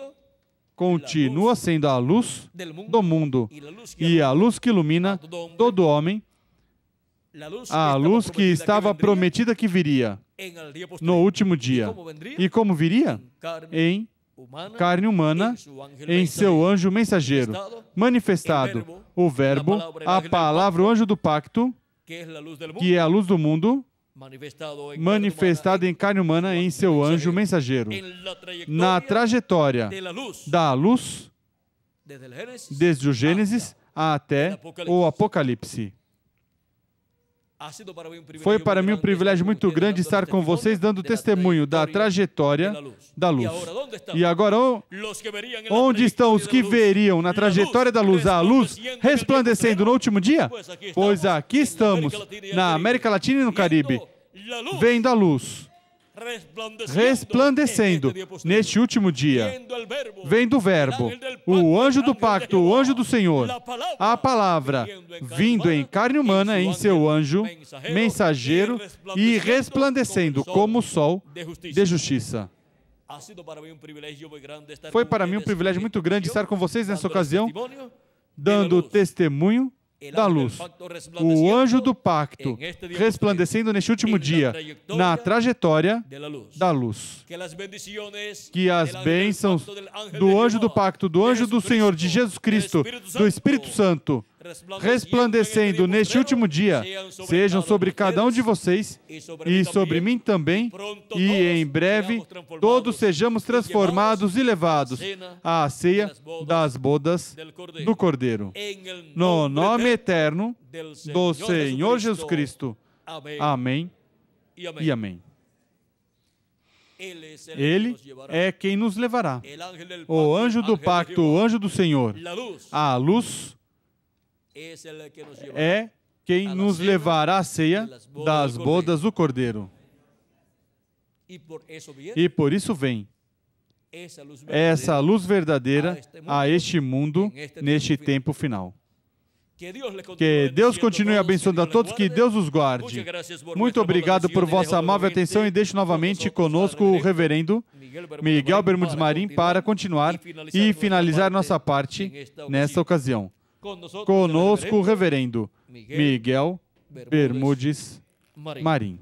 continua sendo a luz do mundo, e a luz que ilumina todo homem, a luz que estava prometida que viria no último dia. E como viria? Em carne humana, em seu anjo mensageiro, manifestado o Verbo, a palavra, o anjo do pacto, que é a luz do mundo, manifestado em carne humana em seu anjo mensageiro, na trajetória da luz, desde o Gênesis até o Apocalipse. Foi para mim um privilégio muito grande estar com vocês, dando testemunho da trajetória da luz. E agora, onde estão os que veriam na trajetória da luz, a luz resplandecendo no último dia? Pois aqui estamos, na América Latina e no Caribe, vendo a luz resplandecendo neste último dia, vendo o Verbo, o anjo do pacto, o anjo do Senhor, a palavra, vindo em carne humana em seu anjo mensageiro e resplandecendo como o sol de justiça. Foi para mim um privilégio muito grande estar com vocês nessa ocasião, dando testemunho da luz, o anjo do pacto resplandecendo neste último dia, na trajetória da luz. Que as bênçãos do anjo do pacto, do anjo do Senhor, de Jesus Cristo, do Espírito Santo, resplandecendo neste último dia, sejam sobre cada um de vocês e sobre mim também, e em breve todos sejamos transformados e levados à ceia das bodas do Cordeiro. No nome eterno do Senhor Jesus Cristo. Amém e amém. Ele é quem nos levará. O anjo do pacto, o anjo do Senhor, a luz, é quem nos levará à ceia das bodas do Cordeiro. E por isso vem essa luz verdadeira a este mundo, neste tempo final. Que Deus continue abençoando a todos, que Deus os guarde. Muito obrigado por vossa amável atenção e deixo novamente conosco o reverendo Miguel Bermudes Marim para continuar e finalizar nossa parte nesta ocasião. Conosco o reverendo Miguel Bermudes Marim.